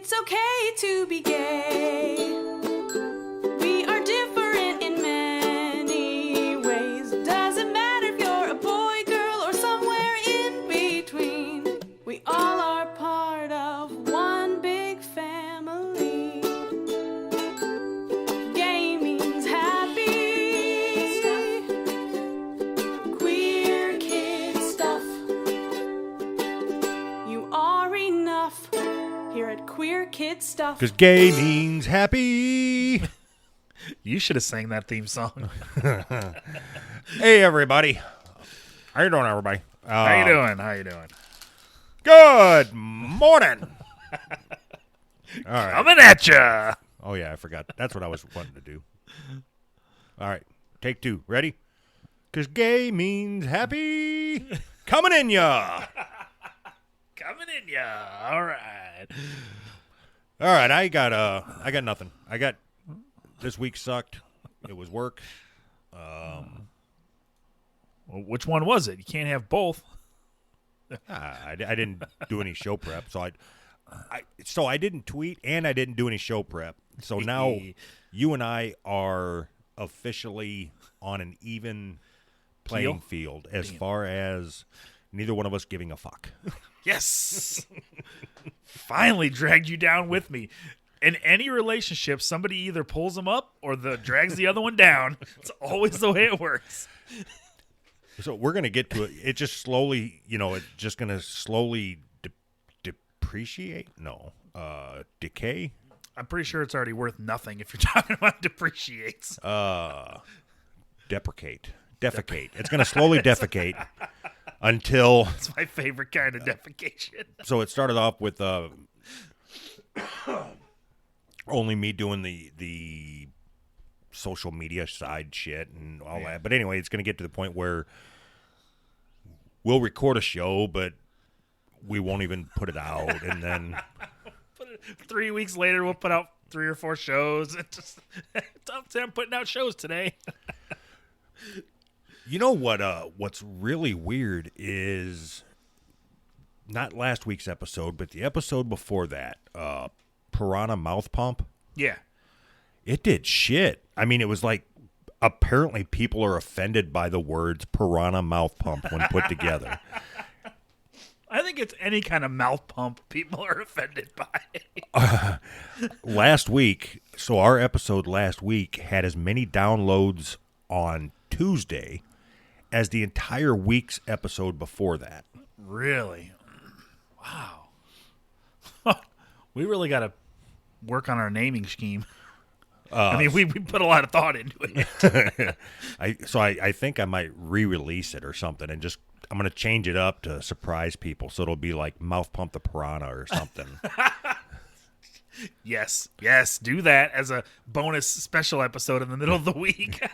It's okay to be gay. We are different in many ways. Doesn't matter if you're a boy, girl, or somewhere in between. We all are part of one big family. Gay means happy. Queer kid stuff. You are enough here at Queer Kid Stuff. Because gay means happy. You should have sang that theme song. Hey, everybody. How you doing, everybody? How you doing? How you doing? Good morning. All right. Coming at ya. Oh, yeah, I forgot. That's what I was wanting to do. All right. Take two. Ready? Because gay means happy. Coming in ya. Coming in ya. All right. All right. I got nothing. This week sucked. It was work. Well, which one was it? You can't have both. I didn't do any show prep, so I didn't tweet and I didn't do any show prep. So now you and I are officially on an even playing field as far as neither one of us giving a fuck. Yes. Finally dragged you down with me. In any relationship, somebody either pulls them up or drags the other one down. It's always the way it works. So we're going to get to it. It just slowly, it's just going to slowly depreciate? No. Decay? I'm pretty sure it's already worth nothing if you're talking about depreciates. Deprecate. Defecate. It's going to slowly defecate until... It's my favorite kind of defecation. So it started off with only me doing the social media side shit and all that. But anyway, it's going to get to the point where we'll record a show, but we won't even put it out. And then 3 weeks later, we'll put out 3 or 4 shows. I'm putting out shows today. You know what's really weird is not last week's episode, but the episode before that, Piranha Mouth Pump. Yeah. It did shit. I mean, it was like apparently people are offended by the words Piranha Mouth Pump when put together. I think it's any kind of mouth pump people are offended by. Last week, so our episode last week had as many downloads on Tuesday as the entire week's episode before that. Really? Wow. We really got to work on our naming scheme. I mean, we put a lot of thought into it. I think I might re-release it or something and just I'm going to change it up to surprise people. So it'll be like Mouth Pump the Piranha or something. Yes, do that as a bonus special episode in the middle of the week.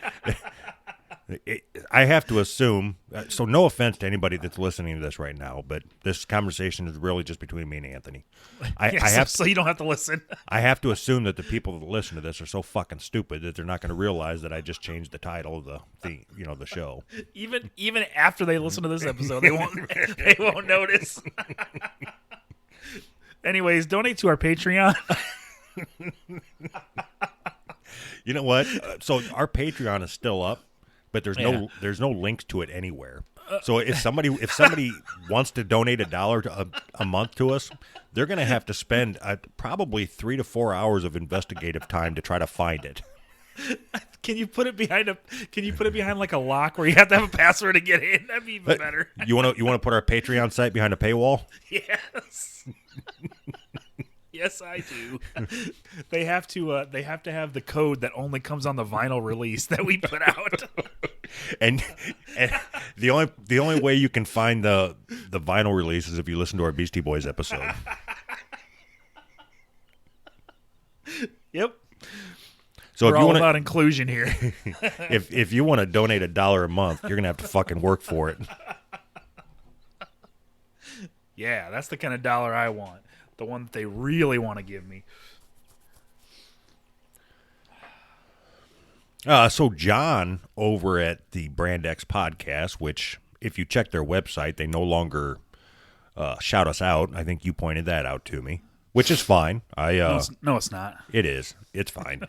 I have to assume, so no offense to anybody that's listening to this right now, but this conversation is really just between me and Anthony. So you don't have to listen. I have to assume that the people that listen to this are so fucking stupid that they're not going to realize that I just changed the title of the show. Even after they listen to this episode, they won't notice. Anyways, donate to our Patreon. You know what? So our Patreon is still up. But there's no links to it anywhere. So if somebody wants to donate $1 a month to us, they're going to have to spend probably 3 to 4 hours of investigative time to try to find it. Can you put it behind like a lock where you have to have a password to get in? That'd be even better. You want to put our Patreon site behind a paywall? Yes. Yes, I do. They have to have the code that only comes on the vinyl release that we put out. and the only way you can find the vinyl release is if you listen to our Beastie Boys episode. Yep. So we're all about inclusion here. if you want to donate $1 a month, you're gonna have to fucking work for it. Yeah, that's the kind of dollar I want. The one that they really want to give me. So John over at the Brand X podcast, which if you check their website, they no longer shout us out. I think you pointed that out to me. which is fine. No, it's not. It is. It's fine.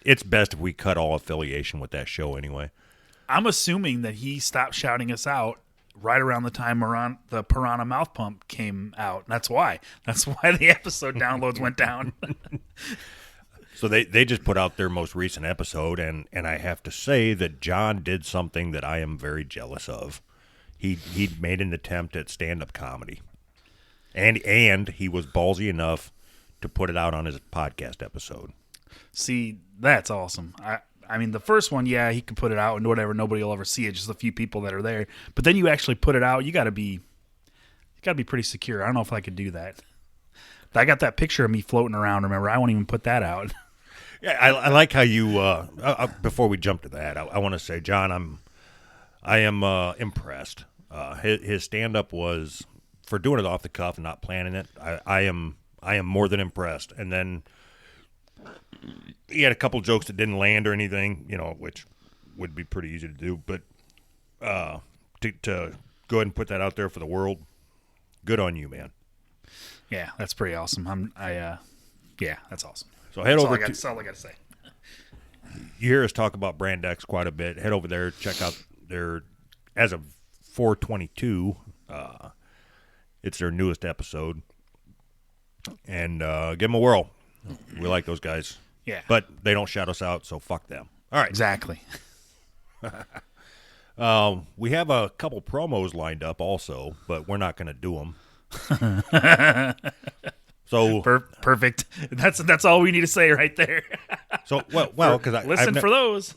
It's best if we cut all affiliation with that show anyway. I'm assuming that he stopped shouting us out right around the time the Piranha Mouth Pump came out. That's why. That's why the episode downloads went down. So they just put out their most recent episode, and I have to say that John did something that I am very jealous of. He made an attempt at stand-up comedy, and he was ballsy enough to put it out on his podcast episode. See, that's awesome. I mean, the first one, yeah, he could put it out and whatever. Nobody will ever see it. Just a few people that are there. But then you actually put it out. You got to be pretty secure. I don't know if I could do that. I got that picture of me floating around. Remember, I won't even put that out. Yeah, I like how you. Before we jump to that, I want to say, John, I am impressed. His stand up was, for doing it off the cuff and not planning it. I am more than impressed. And then he had a couple jokes that didn't land or anything, which would be pretty easy to do. But to go ahead and put that out there for the world, good on you, man. Yeah, that's pretty awesome. Yeah, that's awesome. So head over. That's all I got to say. You hear us talk about Brand X quite a bit. Head over there, check out their, as of 4/22, it's their newest episode, and give them a whirl. We like those guys. Yeah, but they don't shout us out, so fuck them. All right, exactly. We have a couple promos lined up also, but we're not going to do them. So perfect. That's all we need to say right there. So well, because listen for those.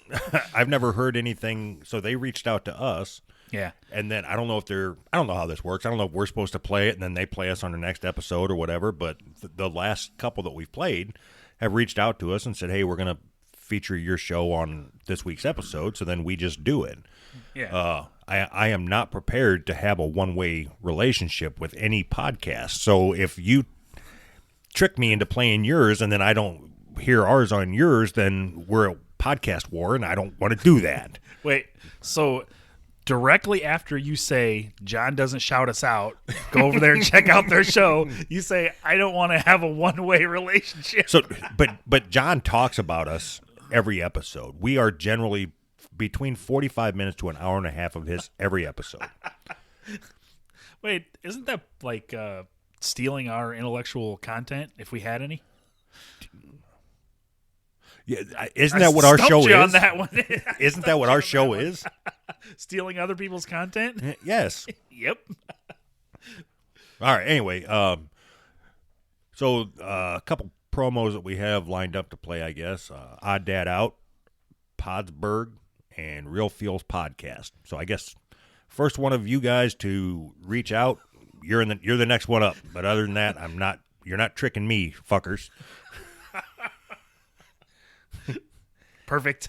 I've never heard anything. So they reached out to us. Yeah. And then I don't know how this works. I don't know if we're supposed to play it and then they play us on the next episode or whatever. But the last couple that we've played have reached out to us and said, hey, we're going to feature your show on this week's episode. So then we just do it. Yeah. I am not prepared to have a one-way relationship with any podcast. So if you trick me into playing yours and then I don't hear ours on yours, then we're a podcast war, and I don't want to do that. Wait, so directly after you say John doesn't shout us out, go over there and check out their show, you say I don't want to have a one-way relationship. So but John talks about us every episode. We are generally between 45 minutes to an hour and a half of his every episode. Wait, isn't that like stealing our intellectual content if we had any? Yeah, isn't that what our show is? On that one. Isn't that what our show is? Stealing other people's content? Yes. Yep. All right. Anyway, so a couple promos that we have lined up to play, I guess. Odd Dad Out, Podsberg, and Real Feels Podcast. So I guess first one of you guys to reach out, you're the next one up. But other than that, I'm not. You're not tricking me, fuckers. Perfect.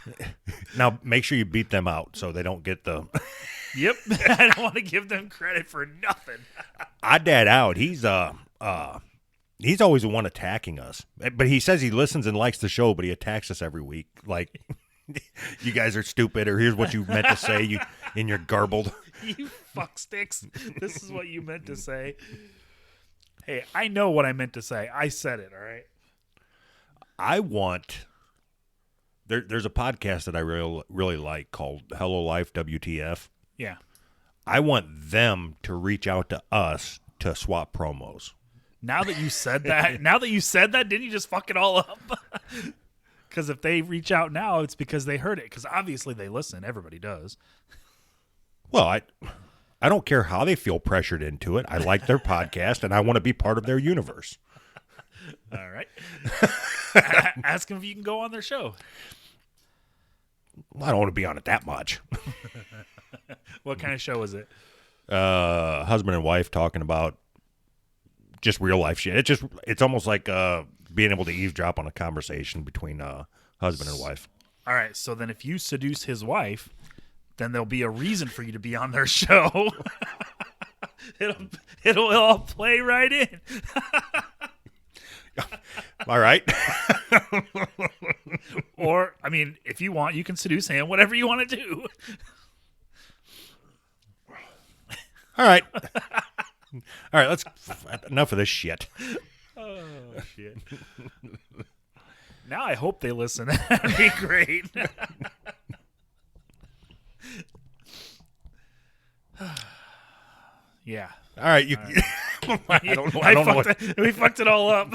Now make sure you beat them out so they don't get the. Yep. I don't want to give them credit for nothing. Odd Dad Out. He's always the one attacking us, but he says he listens and likes the show, but he attacks us every week. Like, you guys are stupid, or here's what you meant to say. You in your garbled. You fuck sticks. This is what you meant to say. Hey, I know what I meant to say. I said it. All right. I want. There's a podcast that I really like called Hello Life WTF. Yeah. I want them to reach out to us to swap promos. Now that you said that, didn't you just fuck it all up? Because if they reach out now, it's because they heard it. Because obviously they listen. Everybody does. Well, I don't care how they feel pressured into it. I like their podcast, and I want to be part of their universe. All right. Ask them if you can go on their show. Well, I don't want to be on it that much. What kind of show is it? Husband and wife talking about just real life shit. It's almost like being able to eavesdrop on a conversation between husband and wife. All right. So then if you seduce his wife, then there'll be a reason for you to be on their show. It'll all play right in. All right. Or, I mean, if you want, you can seduce him, whatever you want to do. All right. All right, enough of this shit. shit. Now I hope they listen. That'd be great. Yeah. All right, you. I don't know. I don't know what. We fucked it all up.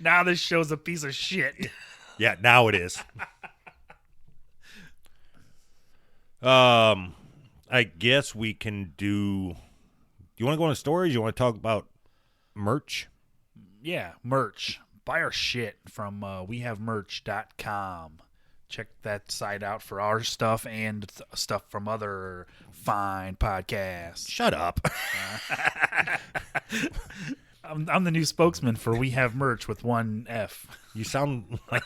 Now this show's a piece of shit. Yeah, now it is. I guess we can do. Do you want to go into stories? You want to talk about merch? Yeah, merch. Buy our shit from wehavemerch.com. Check that site out for our stuff and stuff from other fine podcasts. Shut up. I'm the new spokesman for We Have Merch with one F. You sound like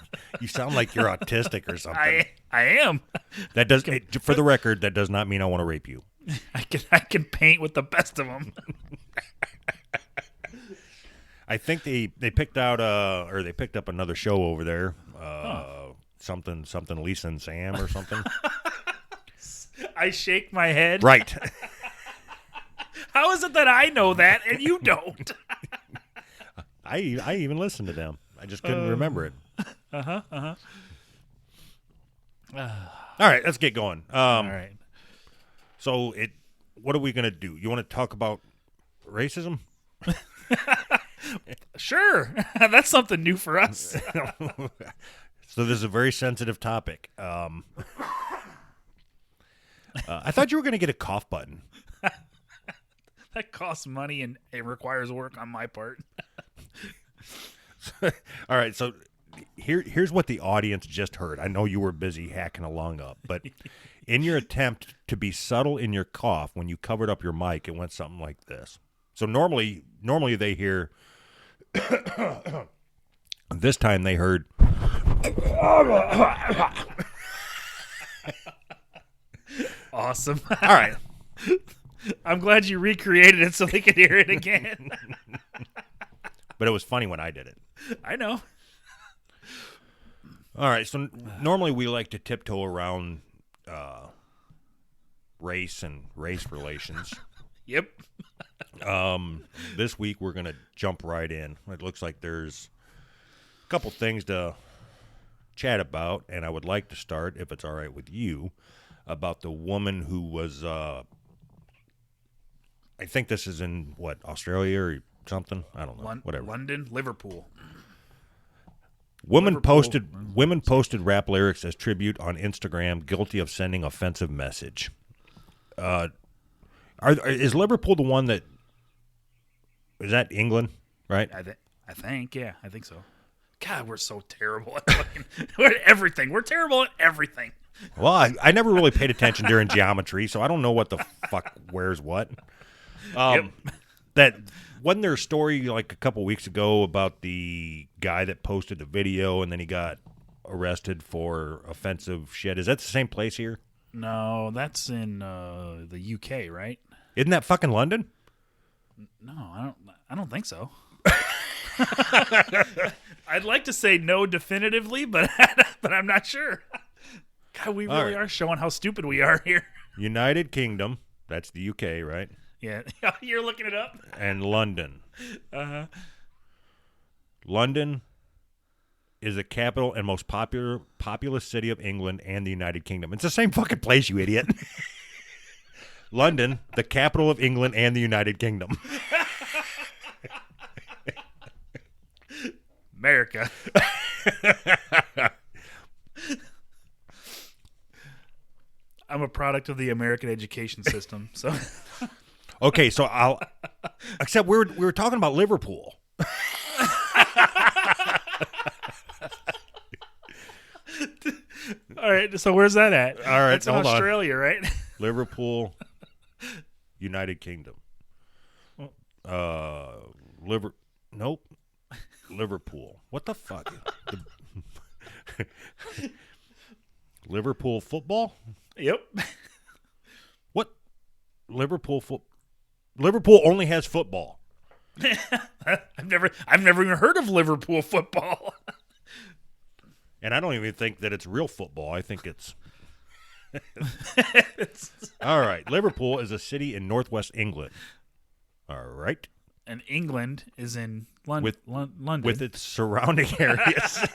you're autistic or something. I am. That does, for the record, that does not mean I want to rape you. I can paint with the best of them. I think they picked out or they picked up another show over there. Something Lisa and Sam or something. I shake my head. Right. How is it that I know that and you don't? I even listened to them. I just couldn't remember it. All right, let's get going. right. So what are we gonna do? You want to talk about racism? Sure. That's something new for us. So this is a very sensitive topic. I thought you were gonna get a cough button. That costs money and it requires work on my part. All right, so here's what the audience just heard. I know you were busy hacking along up, but in your attempt to be subtle in your cough, when you covered up your mic, it went something like this. So normally they hear. This time they heard. Awesome. All right. I'm glad you recreated it so they could hear it again. But it was funny when I did it. I know. All right, so normally we like to tiptoe around race and race relations. Yep. This week we're going to jump right in. It looks like there's a couple things to chat about, and I would like to start, if it's all right with you, about the woman who was, I think this is in, Australia or something? I don't know. Whatever. London, Liverpool. Women posted rap lyrics as tribute on Instagram, guilty of sending offensive message. Is Liverpool the one that is that England, right? I think, yeah, I think so. God, we're so terrible at everything. We're terrible at everything. Well, I never really paid attention during geometry, so I don't know what the fuck wears what. Yep. That wasn't there a story like a couple weeks ago about the guy that posted the video and then he got arrested for offensive shit? Is that the same place here? No, that's in the UK, right? Isn't that fucking London? No, I don't think so. I'd like to say no definitively, but I'm not sure. God, we really are showing how stupid we are here. United Kingdom, that's the UK, right? Yeah, you're looking it up. And London. Uh-huh. London is the capital and most populous city of England and the United Kingdom. It's the same fucking place, you idiot. London, the capital of England and the United Kingdom. America. I'm a product of the American education system, so. Okay, so except we were talking about Liverpool. All right, so where's that at? All right, that's in hold on. Australia, right? Liverpool, United Kingdom. Nope. Liverpool. What the fuck? Liverpool football? Yep. What? Liverpool only has football. I've never even heard of Liverpool football. And I don't even think that it's real football. I think it's all right. Liverpool is a city in northwest England. All right. And England is in London. with its surrounding areas.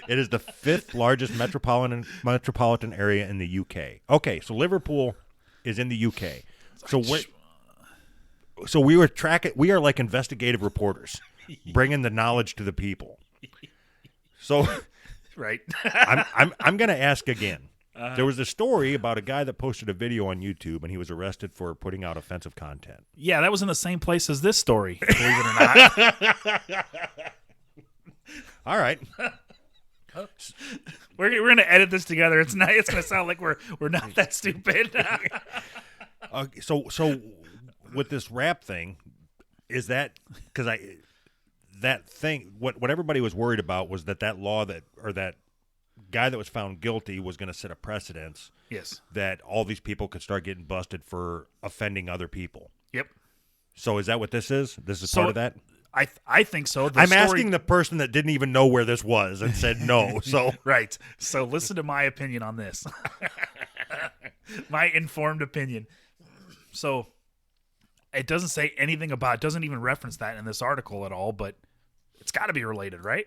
It is the 5th largest metropolitan area in the UK. Okay, so Liverpool is in the UK. So we are like investigative reporters, bringing the knowledge to the people. So right. I'm going to ask again. There was a story about a guy that posted a video on YouTube, and he was arrested for putting out offensive content. Yeah, that was in the same place as this story, believe it or not. All right. We're going to edit this together. It's going to sound like we're not that stupid. So with this rap thing, is that because that thing what everybody was worried about was that law that guy that was found guilty was going to set a precedence. Yes. That all these people could start getting busted for offending other people. Yep. So is that what this is? This is part of that? I think so. Asking the person that didn't even know where this was and said no. So right. So listen to my opinion on this. My informed opinion. So it doesn't say anything about, doesn't even reference that in this article at all, but it's got to be related, right?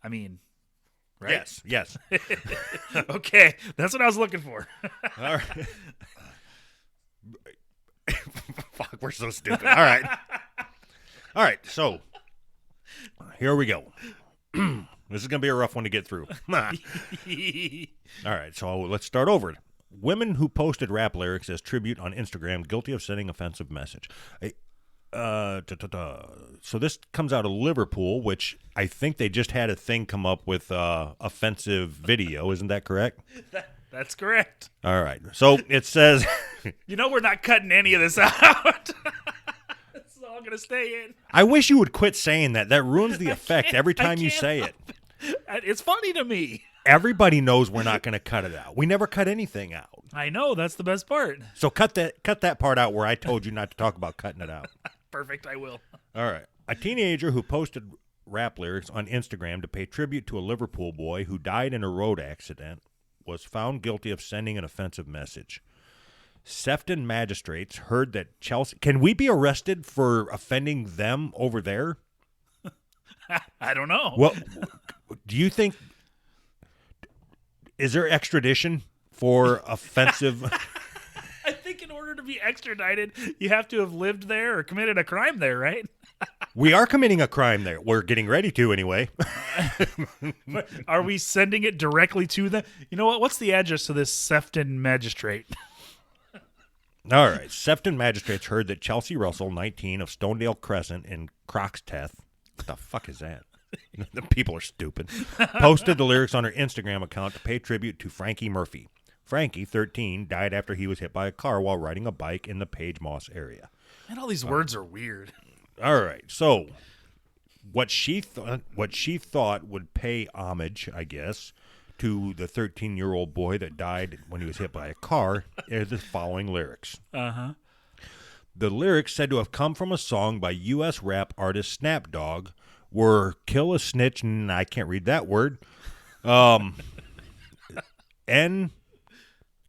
I mean, right? Yes. Okay, that's what I was looking for. All right. Fuck, we're so stupid. All right, so here we go. This is going to be a rough one to get through. All right, so let's start over. Women who posted rap lyrics as tribute on Instagram guilty of sending offensive message. So this comes out of Liverpool, which I think they just had a thing come up with offensive video. Isn't that correct? That's correct. All right. So it says... we're not cutting any of this out. It's all going to stay in. I wish you would quit saying that. That ruins the effect every time you say it. It's funny to me. Everybody knows we're not going to cut it out. We never cut anything out. I know. That's the best part. So cut that part out where I told you not to talk about cutting it out. Perfect. I will. All right. A teenager who posted rap lyrics on Instagram to pay tribute to a Liverpool boy who died in a road accident was found guilty of sending an offensive message. Sefton magistrates heard that Chelsea... Can we be arrested for offending them over there? I don't know. Well, do you think... Is there extradition for offensive... I think in order to be extradited, you have to have lived there or committed a crime there, right? We are committing a crime there. We're getting ready to anyway. Are we sending it directly to them? You know what? What's the address to this Sefton magistrate? All right. Sefton magistrates heard that Chelsea Russell, 19, of Stonedale Crescent in Croxteth. What the fuck is that? The people are stupid. Posted the lyrics on her Instagram account to pay tribute to Frankie Murphy. Frankie, 13, died after he was hit by a car while riding a bike in the Page Moss area. Man, all these words are weird. All right. So what she thought would pay homage, I guess, to the 13-year-old boy that died when he was hit by a car is the following lyrics. Uh-huh. The lyrics, said to have come from a song by U.S. rap artist Snap Dogg, were "Kill a Snitch," and I can't read that word.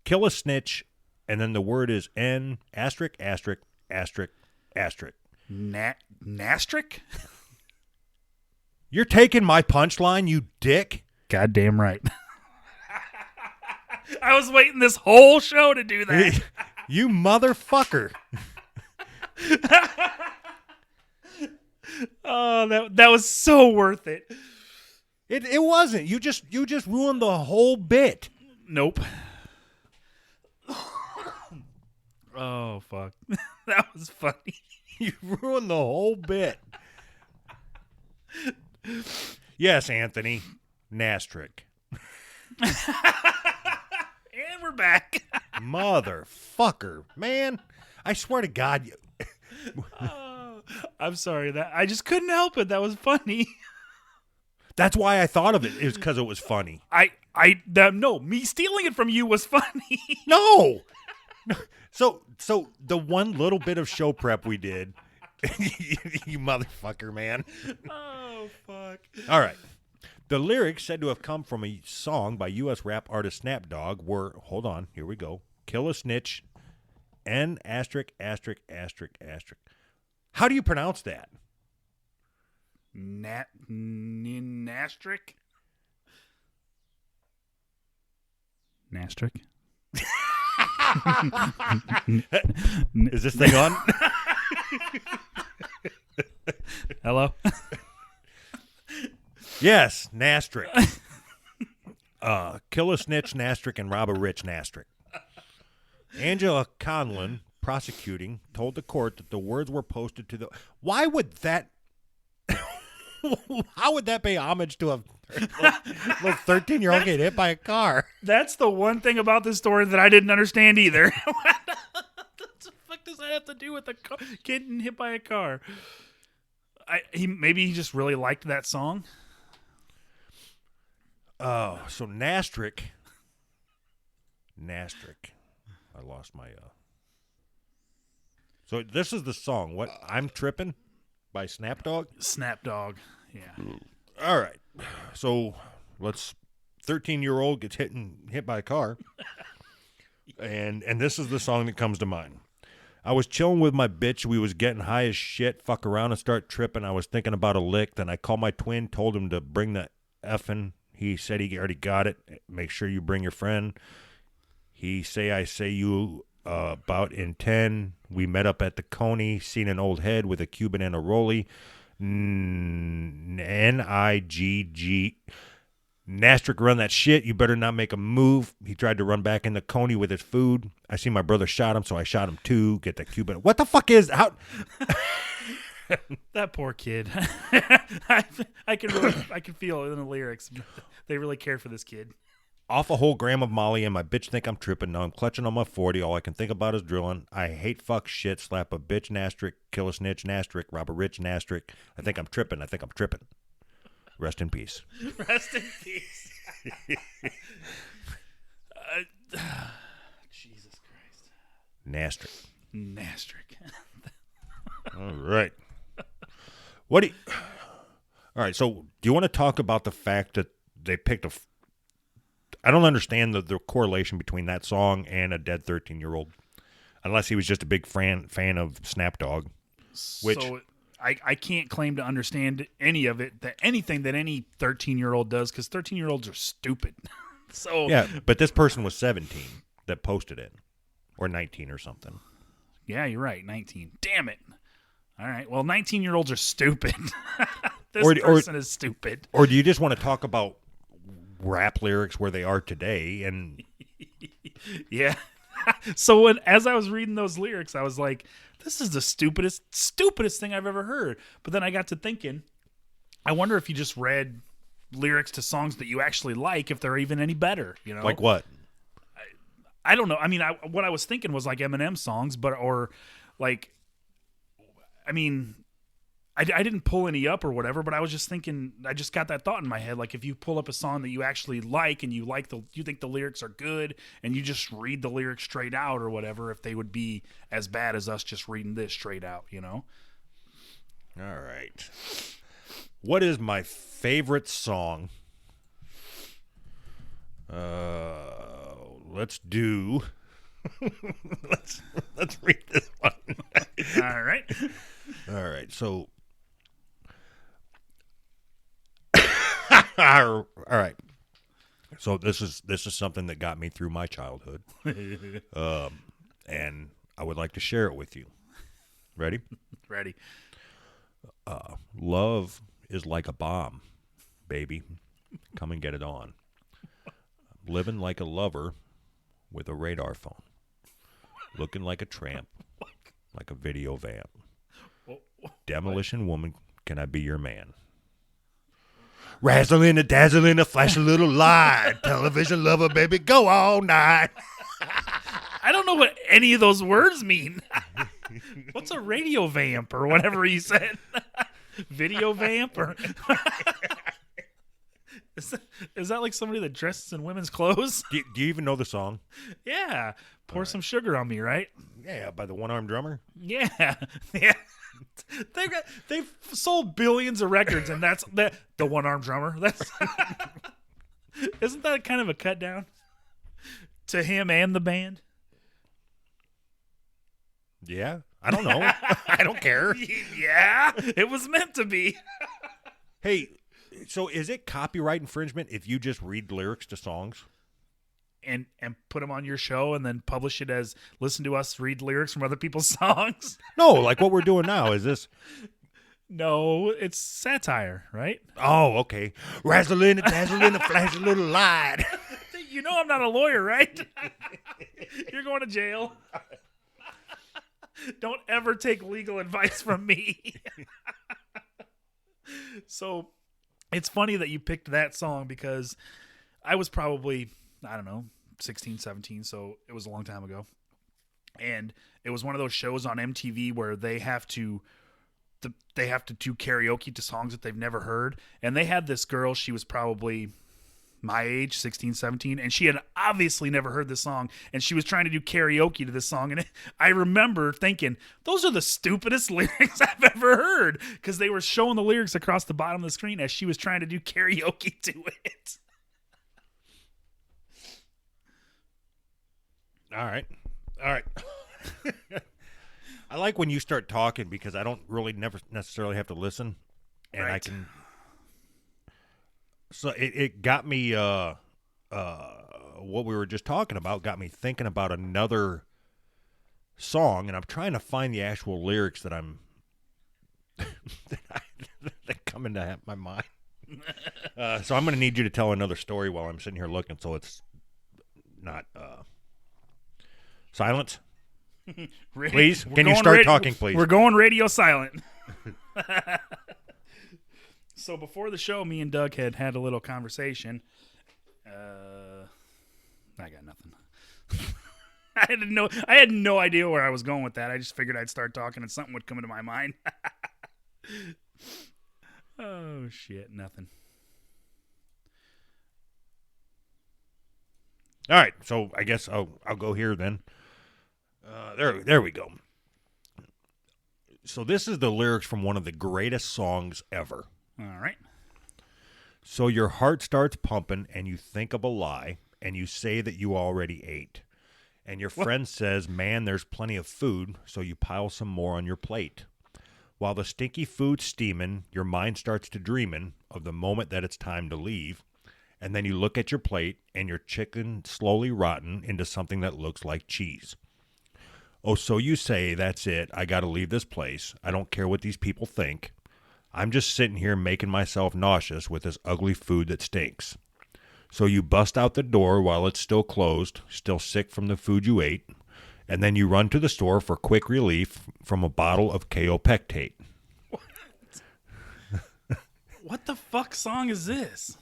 Kill a snitch, and then the word is N asterisk asterisk asterisk asterisk. Nastric? You're taking my punchline, you dick. Goddamn right. I was waiting this whole show to do that. You motherfucker. Oh, that was so worth it. It wasn't. You just ruined the whole bit. Nope. Oh, fuck. That was funny. You ruined the whole bit. Yes, Anthony. Nastric. And we're back. Motherfucker. Man, I swear to God. I'm sorry. That I just couldn't help it. That was funny. That's why I thought of it. It was because it was funny. No, me stealing it from you was funny. No. So the one little bit of show prep we did, you motherfucker, man. Oh, fuck. All right. The lyrics, said to have come from a song by U.S. rap artist Snap Dogg, were, hold on, here we go, kill a snitch, N asterisk asterisk asterisk asterisk. How do you pronounce that? Nastric? Nastric? Is this thing on? Hello? Yes, Nastric. Kill a snitch, Nastric, and rob a rich, Nastric. Angela Conlon, prosecuting, told the court that the words were posted to the... Why would that... How would that pay homage to a little 13-year-old getting hit by a car? That's the one thing about this story that I didn't understand either. What the fuck does that have to do with a car getting hit by a car? Maybe he just really liked that song. Oh, so Nastric. I lost my... So this is the song. What? I'm Trippin' by Snapdog? Snapdog, yeah. All right. So 13-year-old gets hit by a car. and this is the song that comes to mind. I was chilling with my bitch. We was getting high as shit. Fuck around and start tripping. I was thinking about a lick. Then I called my twin, told him to bring the effing. He said he already got it. Make sure you bring your friend. He say I say you about in 10. We met up at the Coney, seen an old head with a Cuban and a rollie. N-I-G-G. Nastric run that shit. You better not make a move. He tried to run back in the Coney with his food. I see my brother shot him, so I shot him too. Get the Cuban. What the fuck is... How... That poor kid. I can feel it in the lyrics. They really care for this kid. Off a whole gram of Molly and my bitch think I'm tripping. Now I'm clutching on my 40. All I can think about is drilling. I hate fuck shit. Slap a bitch Nastric. Kill a snitch Nastric. Rob a rich Nastric. I think I'm tripping. Rest in peace. Rest in peace. Jesus Christ. Nastric. All right. So do you want to talk about the fact that they picked I don't understand the correlation between that song and a dead 13-year-old, unless he was just a big fan of Snapdog. Which so I can't claim to understand any of it, anything that any 13-year-old does, because 13-year-olds are stupid. So yeah, but this person was 17 that posted it, or 19 or something. Yeah, you're right, 19. Damn it. All right, well, 19-year-olds are stupid. This person is stupid. Or do you just want to talk about rap lyrics where they are today? And yeah. So as I was reading those lyrics, I was like, this is the stupidest thing I've ever heard. But then I got to thinking, I wonder if you just read lyrics to songs that you actually like, if they're even any better, you know? Like what? I don't know. I mean, what I was thinking was like Eminem songs, I didn't pull any up or whatever, but I was just thinking, I just got that thought in my head. Like if you pull up a song that you actually like and you think the lyrics are good and you just read the lyrics straight out or whatever, if they would be as bad as us just reading this straight out, you know? All right. What is my favorite song? Let's do... let's read this one. All right. All right. So... All right. So this is something that got me through my childhood, and I would like to share it with you. Ready? Ready. Love is like a bomb, baby. Come and get it on. Living like a lover with a radar phone. Looking like a tramp, like a video vamp. Demolition woman, can I be your man? Razzling and dazzling, a flash a little light. Television lover, baby, go all night. I don't know what any of those words mean. What's a radio vamp or whatever you said? Video vamp? Or is that like somebody that dresses in women's clothes? Do you even know the song? Yeah. Pour some sugar on me, right? Yeah, by the one-armed drummer? Yeah. Yeah. They've sold billions of records, and that's the one-armed drummer. Isn't that kind of a cut down to him and the band? Yeah. I don't know. I don't care. Yeah, it was meant to be. Hey, so is it copyright infringement if you just read lyrics to songs? And put them on your show and then publish it as listen to us read lyrics from other people's songs? No, like what we're doing now. Is this? No, it's satire, right? Oh, okay. Razzling, dazzling, a flash, a little light. You know I'm not a lawyer, right? You're going to jail. Don't ever take legal advice from me. So it's funny that you picked that song because I was probably, I don't know, 16, 17, so it was a long time ago. And it was one of those shows on MTV where they have to do karaoke to songs that they've never heard. And they had this girl, she was probably my age, 16, 17, and she had obviously never heard this song, and she was trying to do karaoke to this song. And I remember thinking, those are the stupidest lyrics I've ever heard, because they were showing the lyrics across the bottom of the screen as she was trying to do karaoke to it. All right. I like when you start talking because I don't really never necessarily have to listen, and Right. I can. So it got me. What we were just talking about got me thinking about another song, and I'm trying to find the actual lyrics that I'm that come into my mind. So I'm going to need you to tell another story while I'm sitting here looking, so it's not silence. Please, can you start talking, please? We're going radio silent. So before the show, me and Doug had a little conversation. I got nothing. I had no idea where I was going with that. I just figured I'd start talking and something would come into my mind. Oh shit, nothing. All right, so I guess I'll go here then. There we go. So this is the lyrics from one of the greatest songs ever. All right. So your heart starts pumping and you think of a lie and you say that you already ate. And your friend says, man, there's plenty of food, so you pile some more on your plate. While the stinky food's steaming, your mind starts to dreaming of the moment that it's time to leave. And then you look at your plate and your chicken slowly rotten into something that looks like cheese. Oh, so you say, that's it, I got to leave this place. I don't care what these people think. I'm just sitting here making myself nauseous with this ugly food that stinks. So you bust out the door while it's still closed, still sick from the food you ate, and then you run to the store for quick relief from a bottle of KO Pectate. What the fuck song is this?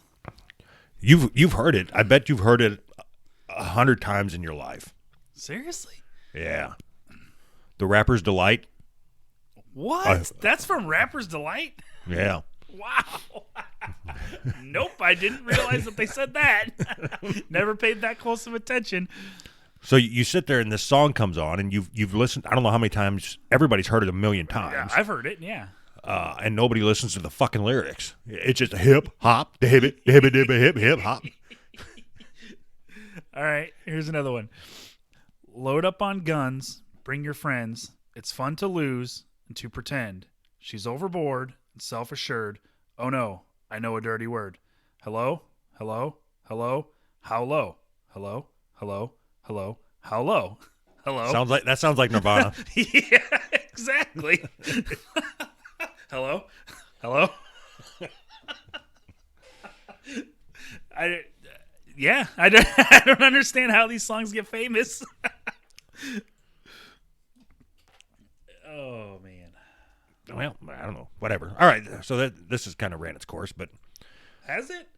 You've heard it. I bet you've heard it 100 times in your life. Seriously? Yeah. The Rapper's Delight. What? That's from Rapper's Delight? Yeah. Wow. Nope, I didn't realize that they said that. Never paid that close of attention. So you sit there and this song comes on and you've listened. I don't know how many times. Everybody's heard it a million times. Yeah, I've heard it, yeah. And nobody listens to the fucking lyrics. It's just a hip hop, the hip hip hop. All right, here's another one. Load up on guns, bring your friends. It's fun to lose and to pretend. She's overboard and self-assured. Oh no, I know a dirty word. Hello? Hello? Hello? How low? Hello? Hello? Hello? How low? Hello? Sounds like Nirvana. Yeah, exactly. Hello? Hello? I don't understand how these songs get famous. Oh, man. Well, I don't know. Whatever. All right. So this has kind of ran its course, but Has it?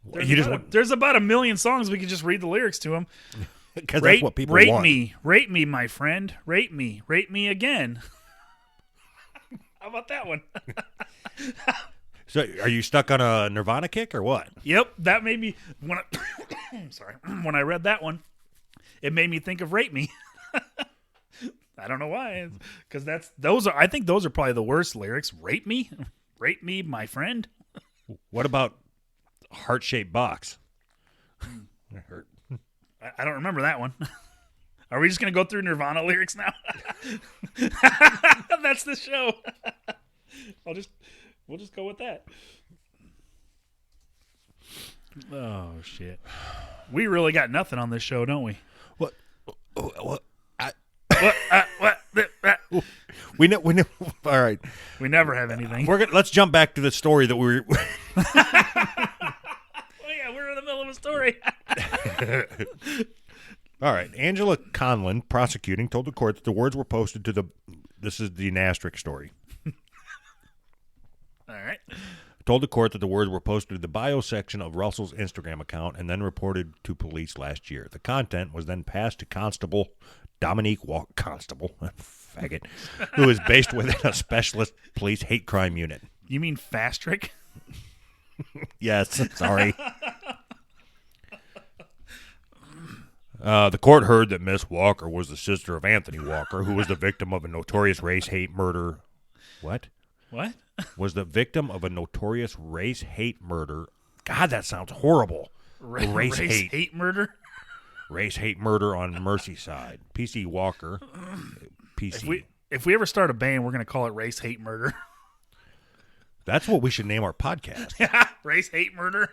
there's There's about a million songs. We could just read the lyrics to them. because that's what people rate want. Rate me, my friend. Rate me again. How about that one? So are you stuck on a Nirvana kick or what? Yep, that made me when sorry, when I read that one, it made me think of Rate Me. I don't know why, because I think those are probably the worst lyrics. Rate me, my friend. What about Heart-Shaped Box? That hurt. I don't remember that one. Are we just going to go through Nirvana lyrics now? That's the show. We'll just go with that. Oh, shit. We really got nothing on this show, don't we? What? We know. All right. We never have anything. Let's jump back to the story that we were. Oh, yeah, we're in the middle of a story. All right. Angela Conlon, prosecuting, told the court that the words were posted to the. This is the Nastrick story. All right. Told the court that the words were posted to the bio section of Russell's Instagram account and then reported to police last year. The content was then passed to Constable Dominique Constable, faggot, who is based within a specialist police hate crime unit. You mean Fastrick? Yes, sorry. The court heard that Miss Walker was the sister of Anthony Walker, who was the victim of a notorious race hate murder. What? What? Was the victim of a notorious race hate murder. God, that sounds horrible. Race hate murder? Race hate murder on Merseyside. PC Walker. PC. If we ever start a band, we're going to call it Race Hate Murder. That's what we should name our podcast. Race Hate Murder.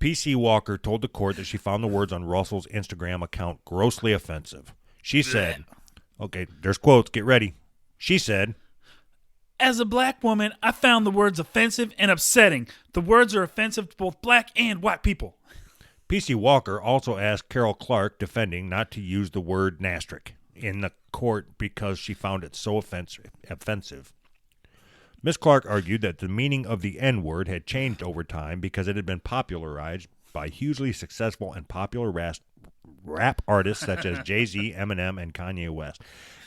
PC Walker told the court that she found the words on Russell's Instagram account grossly offensive. She said, okay, there's quotes, get ready. She said, as a black woman, I found the words offensive and upsetting. The words are offensive to both black and white people. PC Walker also asked Carol Clark, defending, not to use the word Nastrick in the court because she found it so offensive. Ms. Clark argued that the meaning of the N-word had changed over time because it had been popularized by hugely successful and popular rap artists such as Jay-Z, Eminem, and Kanye West.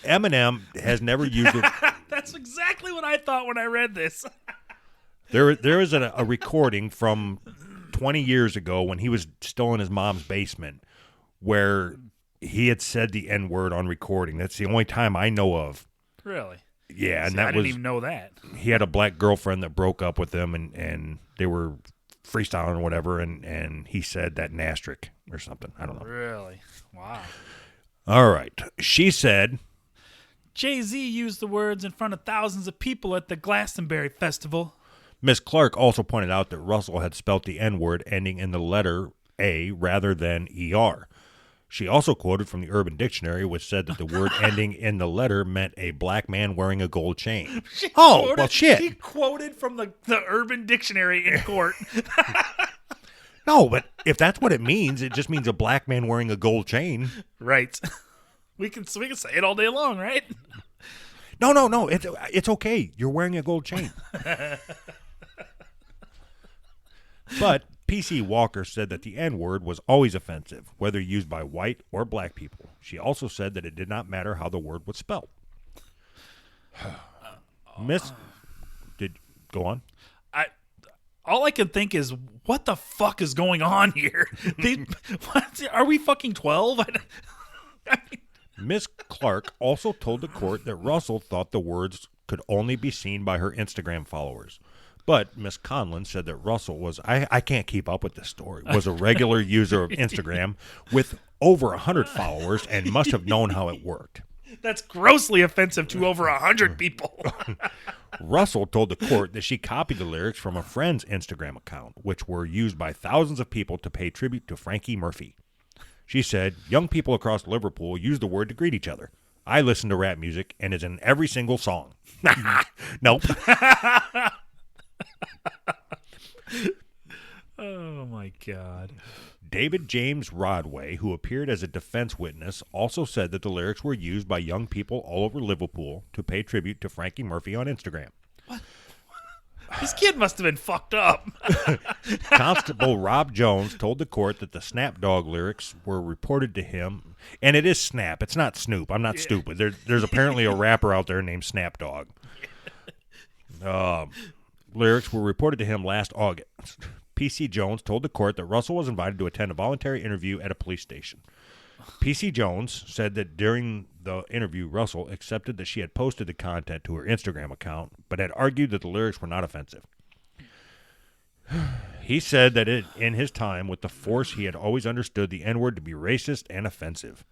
Eminem has never used it. That's exactly what I thought when I read this. There is a recording from 20 years ago when he was still in his mom's basement where he had said the N-word on recording. That's the only time I know of. Really? Yeah, and I didn't even know that. He had a black girlfriend that broke up with him, and they were freestyling or whatever, and he said that Nastrick or something. I don't know. Really? Wow. All right. She said, Jay-Z used the words in front of thousands of people at the Glastonbury Festival. Miss Clark also pointed out that Russell had spelt the N-word ending in the letter A rather than ER. She also quoted from the Urban Dictionary, which said that the word ending in the letter meant a black man wearing a gold chain. Well, shit. She quoted from the Urban Dictionary in court. No, but if that's what it means, it just means a black man wearing a gold chain. Right. We can say it all day long, right? No. It's okay. You're wearing a gold chain. But PC Walker said that the N-word was always offensive, whether used by white or black people. She also said that it did not matter how the word was spelled. Go on. All I can think is, what the fuck is going on here? Are we fucking 12? Miss Clark also told the court that Russell thought the words could only be seen by her Instagram followers. But Miss Conlon said that Russell was, I can't keep up with this story, was a regular user of Instagram with over 100 followers and must have known how it worked. That's grossly offensive to over 100 people. Russell told the court that she copied the lyrics from a friend's Instagram account, which were used by thousands of people to pay tribute to Frankie Murphy. She said, young people across Liverpool use the word to greet each other. I listen to rap music and it's in every single song. Nope. Oh, my God. David James Rodway, who appeared as a defense witness, also said that the lyrics were used by young people all over Liverpool to pay tribute to Frankie Murphy on Instagram. What? This kid must have been fucked up. Constable Rob Jones told the court that the Snap Dogg lyrics were reported to him, and it is Snap. It's not Snoop. I'm not stupid. There's apparently a rapper out there named Snap Dogg. Lyrics were reported to him last August. PC Jones told the court that Russell was invited to attend a voluntary interview at a police station. PC Jones said that during the interview, Russell accepted that she had posted the content to her Instagram account, but had argued that the lyrics were not offensive. He said that in his time with the force, he had always understood the N-word to be racist and offensive.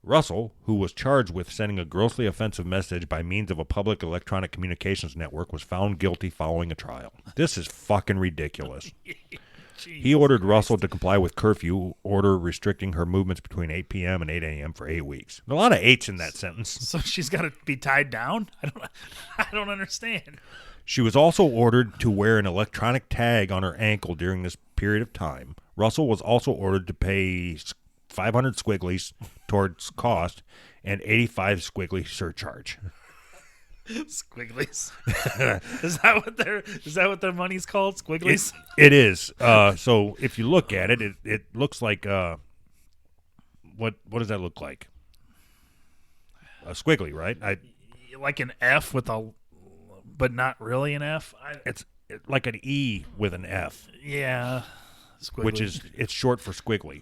Russell, who was charged with sending a grossly offensive message by means of a public electronic communications network, was found guilty following a trial. This is fucking ridiculous. He ordered Russell to comply with curfew order restricting her movements between 8 p.m. and 8 a.m. for 8 weeks. A lot of 8s in that sentence. So she's got to be tied down? I don't understand. She was also ordered to wear an electronic tag on her ankle during this period of time. Russell was also ordered to pay 500 squigglies towards cost and 85 squiggly surcharge. Squigglies. Is that what their money's called? Squigglies? It is. So if you look at it, it looks like what does that look like? A squiggly, right? Like an F but not really an F. It's like an E with an F. Yeah. Squiggly. Which is it's short for squiggly.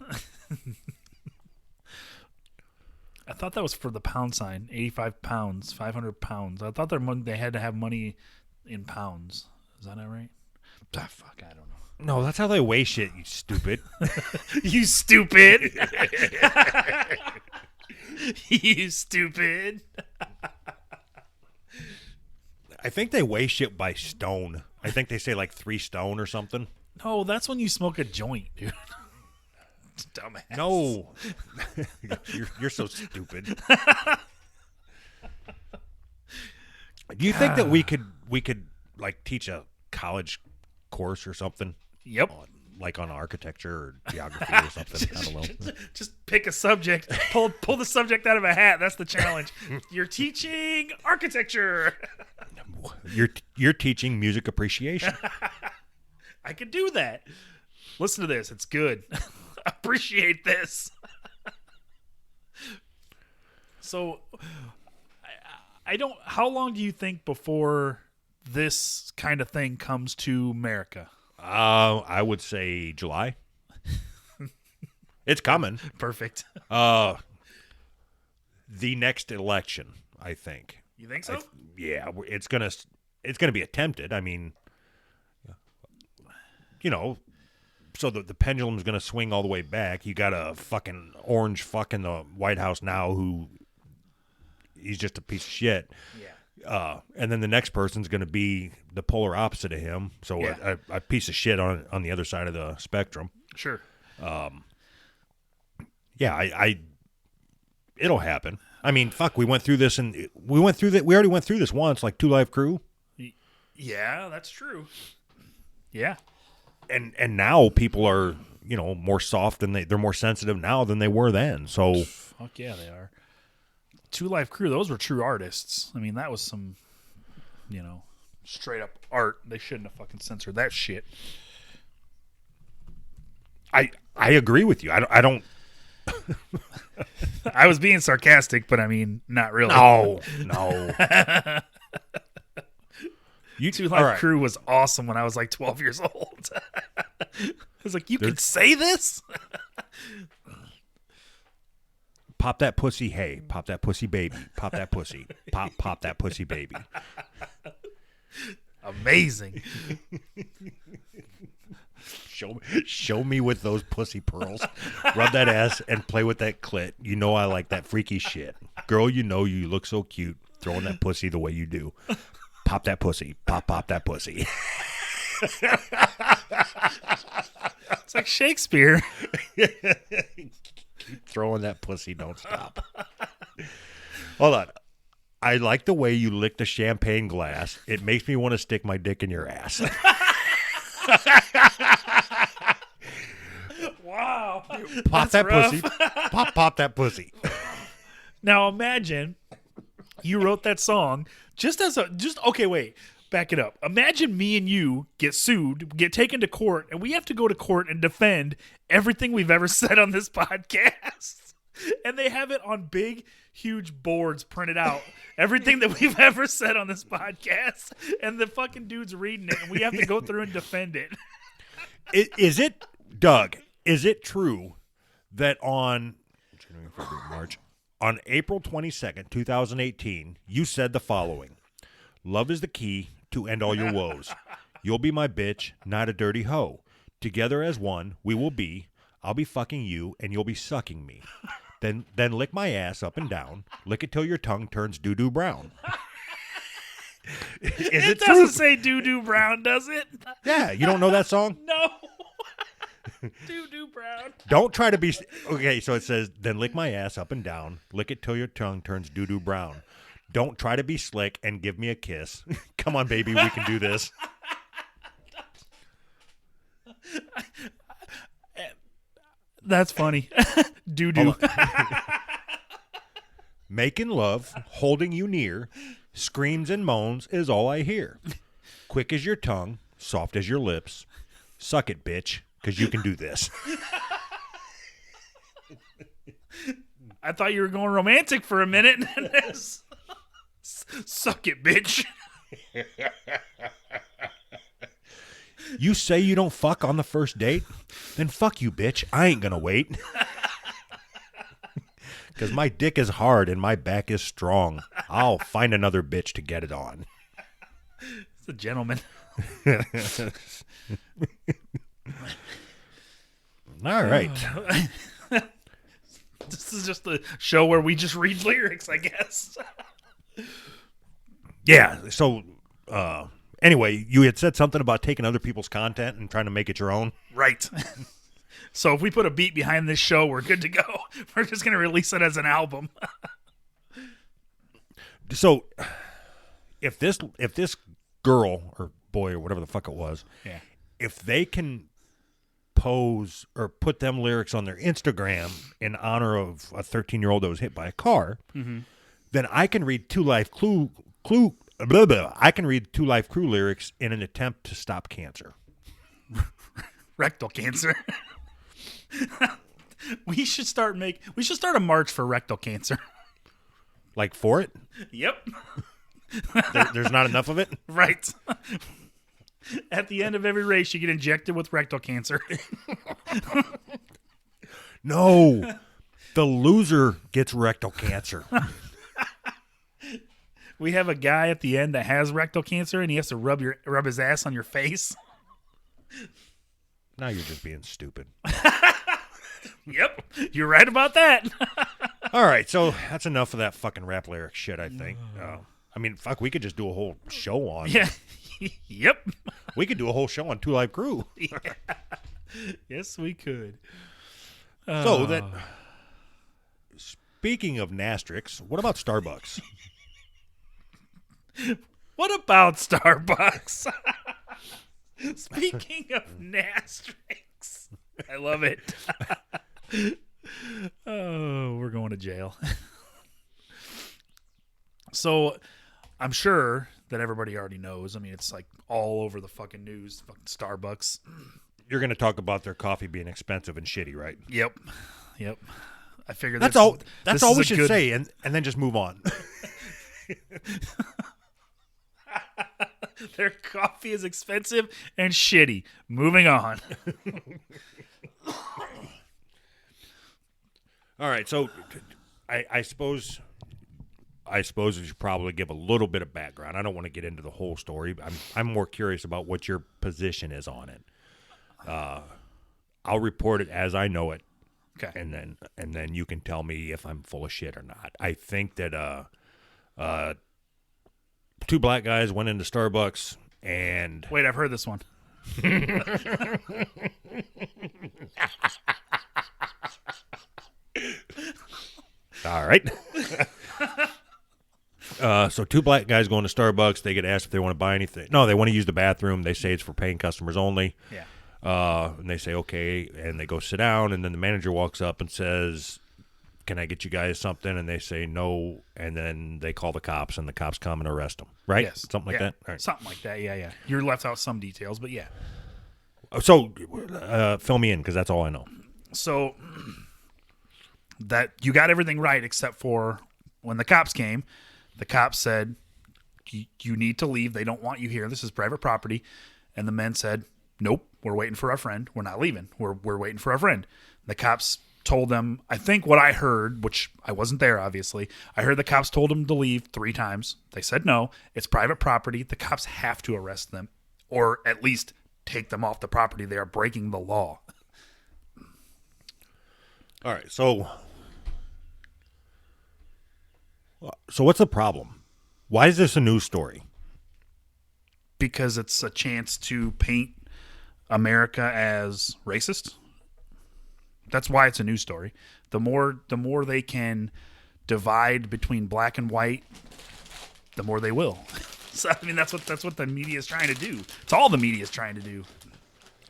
I thought that was for the pound sign. 85 pounds, 500 pounds. I thought they had to have money in pounds. Is that not right? Ah, fuck, I don't know. No, that's how they weigh shit, you stupid. You stupid. You stupid. I think they weigh shit by stone. I think they say like 3 stone or something. No, that's when you smoke a joint, dude. Dumbass. No. you're so stupid. Do you think that we could like teach a college course or something? Yep. Like on architecture or geography or something. I don't know. Just pick a subject. Pull the subject out of a hat. That's the challenge. You're teaching architecture. You're teaching music appreciation. I could do that. Listen to this. It's good. Appreciate this. So, I don't. How long do you think before this kind of thing comes to America? I would say July. It's coming. Perfect. The next election, I think. You think so? Yeah, it's gonna be attempted. I mean, you know. So the pendulum's going to swing all the way back. You got a fucking orange fuck in the White House now who he's just a piece of shit. Yeah. And then the next person's going to be the polar opposite of him. So yeah. a piece of shit on the other side of the spectrum. Sure. Yeah, I it'll happen. I mean, fuck, we went through this and we already went through this once, like 2 Live Crew. Yeah, that's true. Yeah. And now people are, more soft and they're more sensitive now than they were then. So fuck yeah, they are. 2 Live Crew, those were true artists. I mean, that was some, straight up art. They shouldn't have fucking censored that shit. I agree with you. I don't. I was being sarcastic, but I mean, not really. No. 2 Live Crew was awesome when I was like 12 years old. I was like, you could say this? Pop that pussy, hey. Pop that pussy, baby. Pop that pussy. Pop that pussy, baby. Amazing. Show me with those pussy pearls. Rub that ass and play with that clit. You know I like that freaky shit. Girl, you look so cute throwing that pussy the way you do. Pop that pussy. Pop that pussy. It's like Shakespeare. Keep throwing that pussy. Don't stop. Hold on. I like the way you lick the champagne glass. It makes me want to stick my dick in your ass. Wow. Pop that pussy. Pop that pussy. Now imagine you wrote that song okay, wait. Back it up. Imagine me and you get sued, get taken to court, and we have to go to court and defend everything we've ever said on this podcast. And they have it on big, huge boards printed out. Everything that we've ever said on this podcast. And the fucking dude's reading it, and we have to go through and defend it. Doug, is it true that on January, February, March, on April 22nd, 2018, you said the following: "Love is the key to end all your woes. You'll be my bitch, not a dirty hoe. Together as one, we will be. I'll be fucking you, and you'll be sucking me. Then lick my ass up and down. Lick it till your tongue turns doo-doo brown. Is It it doesn't true? say doo-doo brown, does it? Yeah, you don't know that song? No. Doo-doo brown. Don't try to be... Okay, so it says, then lick my ass up and down. Lick it till your tongue turns doo-doo brown. Don't try to be slick and give me a kiss. Come on, baby, we can do this. That's funny. Doo-doo. Making love, holding you near, screams and moans is all I hear. Quick as your tongue, soft as your lips. Suck it, bitch, because you can do this. I thought you were going romantic for a minute. Suck it, bitch. You say you don't fuck on the first date? Then fuck you, bitch. I ain't gonna wait. Because my dick is hard and my back is strong. I'll find another bitch to get it on. It's a gentleman. All right. This is just a show where we just read lyrics, I guess. Yeah, so anyway, you had said something about taking other people's content and trying to make it your own. Right. So if we put a beat behind this show, we're good to go. We're just going to release it as an album. So if this girl or boy or whatever the fuck it was, Yeah. if they can pose or put them lyrics on their Instagram in honor of a 13-year-old that was hit by a car, then I can read Two Life Crew I can read Two Life Crew lyrics in an attempt to stop cancer. Rectal cancer. We should start a march for rectal cancer. Like for it? Yep. There's not enough of it? Right. At the end of every race, you get injected with rectal cancer. No. The loser gets rectal cancer. We have a guy at the end that has rectal cancer, and he has to rub his ass on your face. Now you're just being stupid. Yep, you're right about that. All right, so that's enough of that fucking rap lyric shit, I think. I mean, fuck, we could just do a whole show on Yeah. Yep. We could do a whole show on Two Live Crew. Yeah. Yes, we could. So that, speaking of Nastrix, what about Starbucks? What about Starbucks? Speaking of Nastrix, I love it. Oh, we're going to jail. So, I'm sure that everybody already knows. I mean, it's like all over the fucking news. Fucking Starbucks. You're going to talk about their coffee being expensive and shitty, right? Yep. I figured That's all we should say, and then just move on. Their coffee is expensive and shitty. Moving on. All right, so I suppose we should probably give a little bit of background. I don't want to get into the whole story. I'm more curious about what your position is on it. I'll report it as I know it. Okay. And then you can tell me if I'm full of shit or not. I think that two black guys went into Starbucks and Wait, I've heard this one. all right. So two black guys going to Starbucks. They get asked if they want to buy anything. No, they want to use the bathroom. They say it's for paying customers only. Yeah. And they say, okay. And they go sit down. And then the manager walks up and says, can I get you guys something? And they say no. And then they call the cops, and the cops come and arrest them. Right? Yes. Something like Yeah. that? All right. Something like that. Yeah. You're left out some details, but yeah. So fill me in, because that's all I know. So that you got everything right except for when the cops came. The cops said, you need to leave. They don't want you here. This is private property. And the men said, nope, we're waiting for our friend. We're not leaving. We're waiting for our friend. The cops told them, I think what I heard, which I wasn't there, obviously. I heard the cops told them to leave 3 times. They said no. It's private property. The cops have to arrest them, or at least take them off the property. They are breaking the law. All right. So So what's the problem? Why is this a news story? Because it's a chance to paint America as racist. That's why it's a news story. The more they can divide between black and white, the more they will. So I mean, that's what the media is trying to do. It's all the media is trying to do.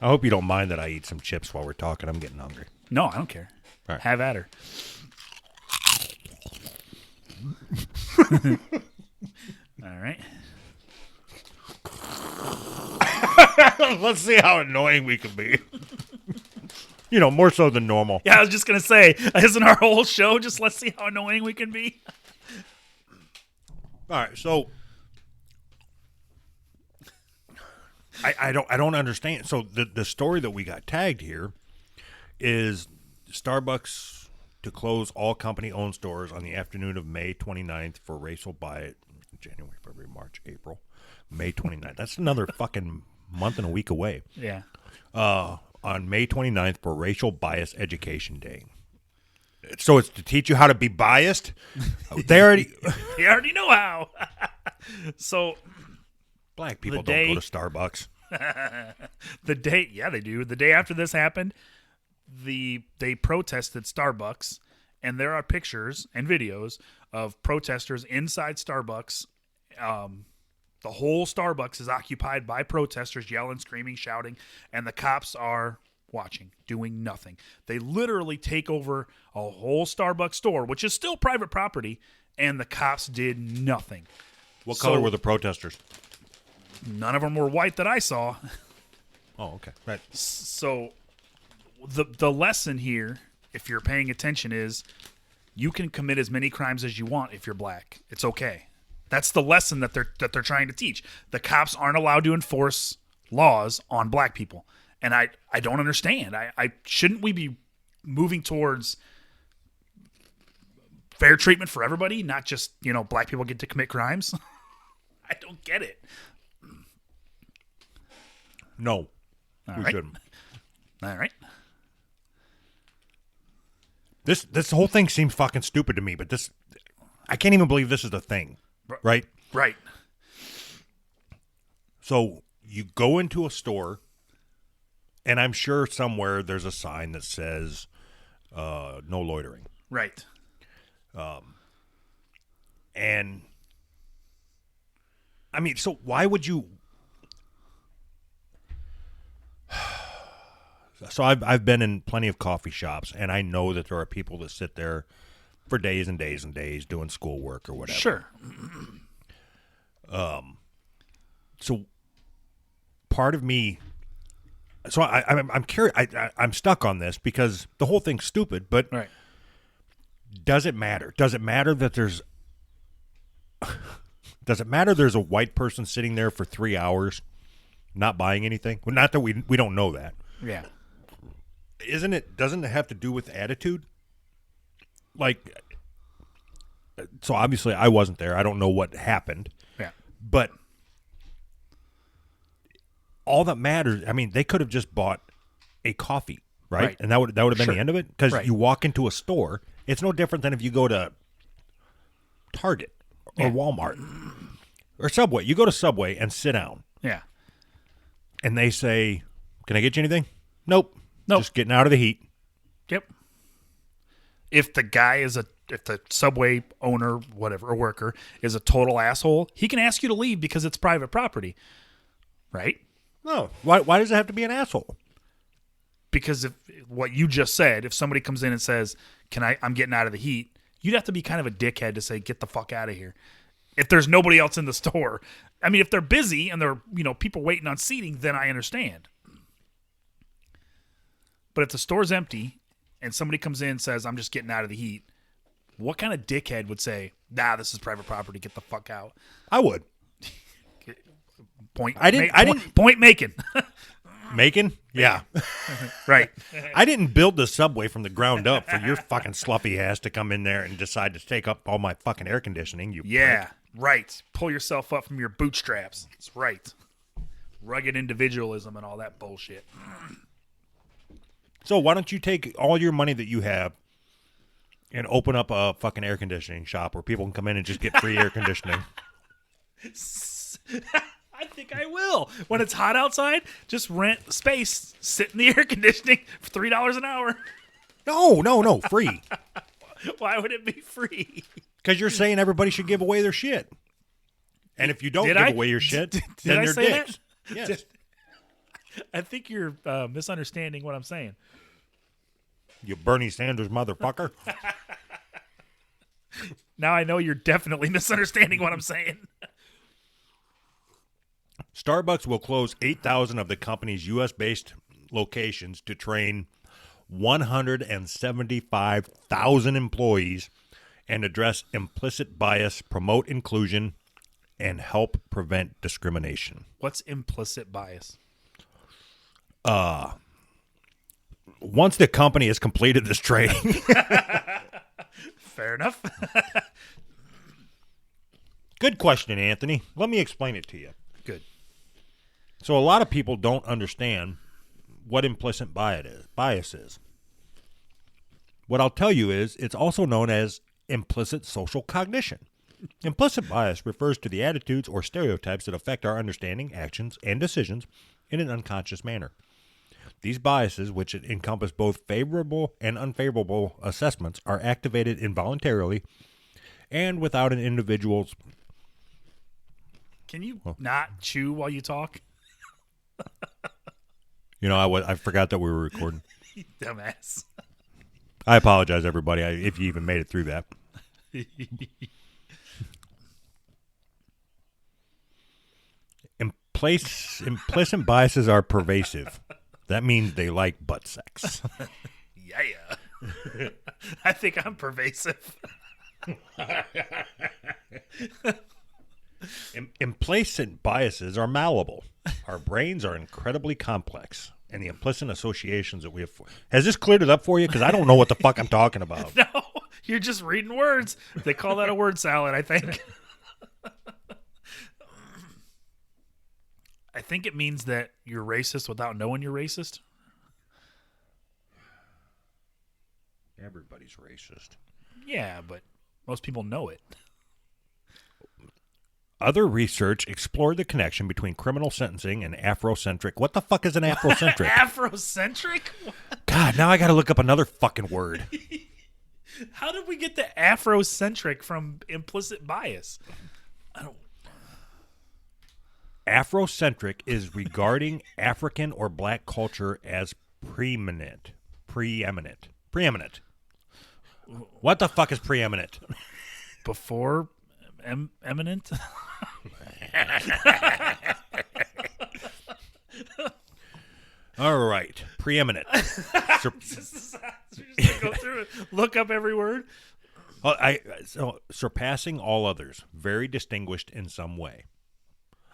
I hope you don't mind that I eat some chips while we're talking. I'm getting hungry. No, I don't care. All right. Have at her. All right. Let's see how annoying we can be. More so than normal. Yeah, I was just gonna say, isn't our whole show just let's see how annoying we can be? All right, so I don't understand. So the story that we got tagged here is Starbucks to close all company-owned stores on the afternoon of May 29th for racial bias. January, February, March, April, May 29th. That's another fucking month and a week away. Yeah. On May 29th for Racial Bias Education Day. So it's to teach you how to be biased? They already know how. So black people don't go to Starbucks. The day, yeah, they do. The day after this happened, they protested Starbucks, and there are pictures and videos of protesters inside Starbucks. The whole Starbucks is occupied by protesters yelling, screaming, shouting, and the cops are watching, doing nothing. They literally take over a whole Starbucks store, which is still private property, and the cops did nothing. What color were the protesters? None of them were white that I saw. Oh, okay. Right. So the lesson here, if you're paying attention, is you can commit as many crimes as you want if you're black. It's okay. That's the lesson that they're trying to teach. The cops aren't allowed to enforce laws on black people. And I don't understand. I shouldn't we be moving towards fair treatment for everybody, not just, black people get to commit crimes? I don't get it. No. All we right. shouldn't. All right. This whole thing seems fucking stupid to me, but I can't even believe this is the thing. Right? Right. So you go into a store, and I'm sure somewhere there's a sign that says no loitering. Right. And I mean, so why would you? So I've been in plenty of coffee shops, and I know that there are people that sit there for days and days and days doing schoolwork or whatever. Sure. So part of me, so I'm curious. I'm stuck on this because the whole thing's stupid. But Right. does it matter? Does it matter that there's? Does it matter there's a white person sitting there for 3 hours, not buying anything? Well, not that we don't know that. Yeah. Doesn't it have to do with attitude? Like, so obviously I wasn't there. I don't know what happened. Yeah. But all that matters, I mean, they could have just bought a coffee, right? And that would have been Sure. the end of it. Because Right. you walk into a store, it's no different than if you go to Target or Yeah. Walmart or Subway. You go to Subway and sit down, Yeah. and they say, "Can I get you anything?" Nope. Nope. Just getting out of the heat. Yep. If the Subway owner, whatever, or worker is a total asshole, he can ask you to leave because it's private property, right? No. Why does it have to be an asshole? Because if what you just said, if somebody comes in and says, I'm getting out of the heat, you'd have to be kind of a dickhead to say, get the fuck out of here. If there's nobody else in the store. I mean, if they're busy and there are, people waiting on seating, then I understand. But if the store's empty and somebody comes in and says, I'm just getting out of the heat, what kind of dickhead would say, nah, this is private property, get the fuck out? I would. Point making. Macon? Yeah. Right. I didn't build the Subway from the ground up for your fucking sloppy ass to come in there and decide to take up all my fucking air conditioning. You Yeah, prick. right. Pull yourself up from your bootstraps. That's right. Rugged individualism and all that bullshit. So why don't you take all your money that you have And open up a fucking air conditioning shop where people can come in and just get free air conditioning. I think I will. When it's hot outside, just rent space, sit in the air conditioning for $3 an hour. No, free. Why would it be free? Because you're saying everybody should give away their shit. And if you don't away your shit, then I you're say dicks. that? Yes. I think you're misunderstanding what I'm saying. You Bernie Sanders motherfucker. Now I know you're definitely misunderstanding what I'm saying. Starbucks will close 8,000 of the company's U.S.-based locations to train 175,000 employees and address implicit bias, promote inclusion, and help prevent discrimination. What's implicit bias? Once the company has completed this training, Fair enough. good question, Anthony. Let me explain it to you. Good. So a lot of people don't understand what implicit bias is. What I'll tell you is it's also known as implicit social cognition. Implicit bias refers to the attitudes or stereotypes that affect our understanding, actions, and decisions in an unconscious manner. These biases, which encompass both favorable and unfavorable assessments, are activated involuntarily and without an individual's... Can you not chew while you talk? I forgot that we were recording. Dumbass. I apologize, everybody, if you even made it through that. Implicit biases are pervasive. That means they like butt sex. Yeah. I think I'm pervasive. Implicit biases are malleable. Our brains are incredibly complex. And the implicit associations that we have... Has this cleared it up for you? Because I don't know what the fuck I'm talking about. No, you're just reading words. They call that a word salad, I think. I think it means that you're racist without knowing you're racist. Everybody's racist. Yeah, but most people know it. Other research explored the connection between criminal sentencing and Afrocentric. What the fuck is an Afrocentric? Afrocentric? God, now I got to look up another fucking word. How did we get the Afrocentric from implicit bias? I don't... Afrocentric is regarding African or black culture as preeminent. What the fuck is preeminent? Before eminent? All right. Preeminent. Just go through it. Look up every word. So surpassing all others. Very distinguished in some way.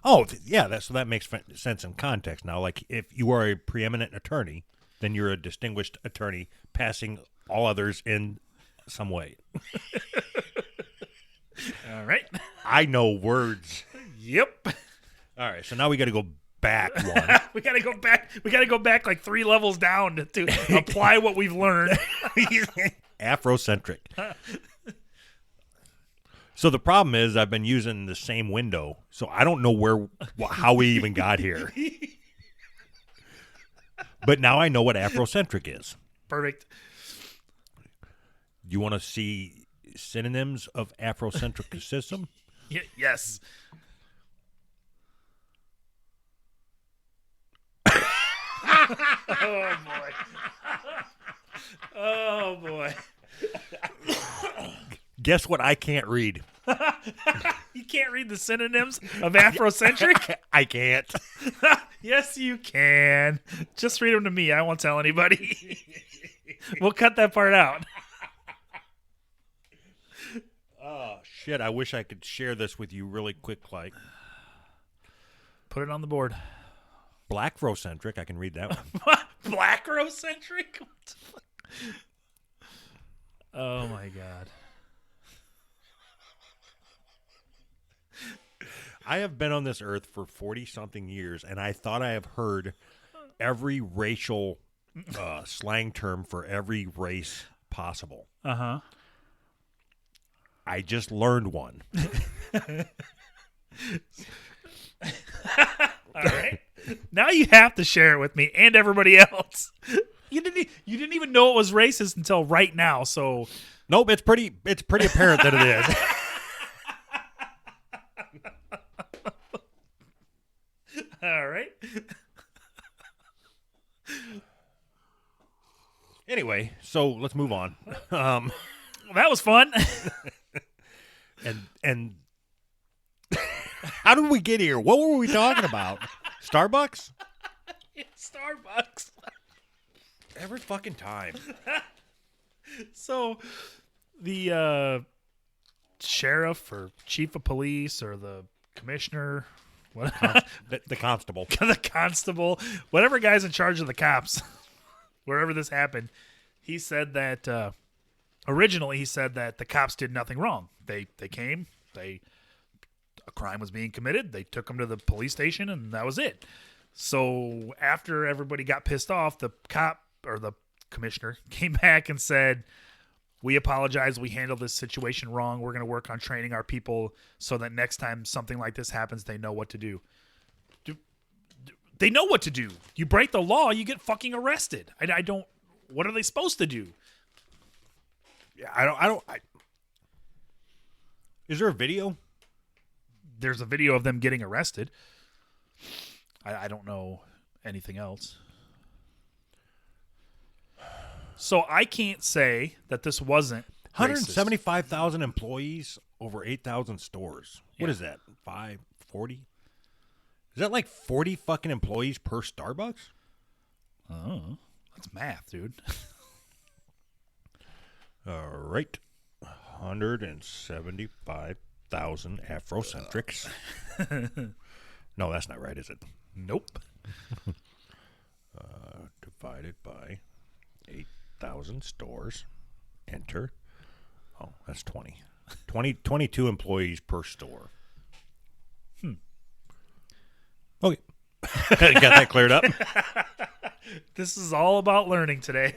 Oh, yeah, so that makes sense in context now. Like, if you are a preeminent attorney, then you're a distinguished attorney passing all others in some way. All right. I know words. Yep. All right, so now we got to go back one. We got to go back. We got to go back like 3 levels down to apply what we've learned. Afrocentric. So the problem is I've been using the same window, so I don't know how we even got here. But now I know what Afrocentric is. Perfect. You want to see synonyms of Afrocentric system? Yes. Oh, boy. Oh, boy. Guess what I can't read? You can't read the synonyms of Afrocentric? I can't. Yes, you can. Just read them to me. I won't tell anybody. We'll cut that part out. Oh, shit. I wish I could share this with you really quick, like. Put it on the board. Blackrocentric. I can read that one. Blackrocentric? What the fuck? Oh, my God. I have been on this earth for 40-something years, and I thought I have heard every racial slang term for every race possible. Uh-huh. I just learned one. All right. Now you have to share it with me and everybody else. You didn't even know it was racist until right now. So Nope, it's pretty apparent that it is. all right. Anyway, so let's move on. That was fun. And how did we get here? What were we talking about? Starbucks? Starbucks. Every fucking time. So the sheriff or chief of police or the commissioner, what The constable. the constable, whatever guy's in charge of the cops, wherever this happened, he said that originally he said that the cops did nothing wrong. They came, a crime was being committed, they took him to the police station, and that was it. So after everybody got pissed off, the cop or the commissioner came back and said, "We apologize. We handled this situation wrong. We're going to work on training our people so that next time something like this happens, they know what to do." They know what to do. You break the law, you get fucking arrested. I don't. What are they supposed to do? Yeah, I don't. Is there a video? There's a video of them getting arrested. I don't know anything else. So I can't say that this wasn't racist. 175,000 employees, over 8,000 stores. What Yeah. is that? 40? Is that like 40 fucking employees per Starbucks? Oh, that's math, dude. All right. 175,000 Afrocentrics. No, that's not right, is it? Nope. Divided by 8,000 stores. Enter. Oh, that's 20. 22 employees per store. Okay. Got that cleared up? This is all about learning today.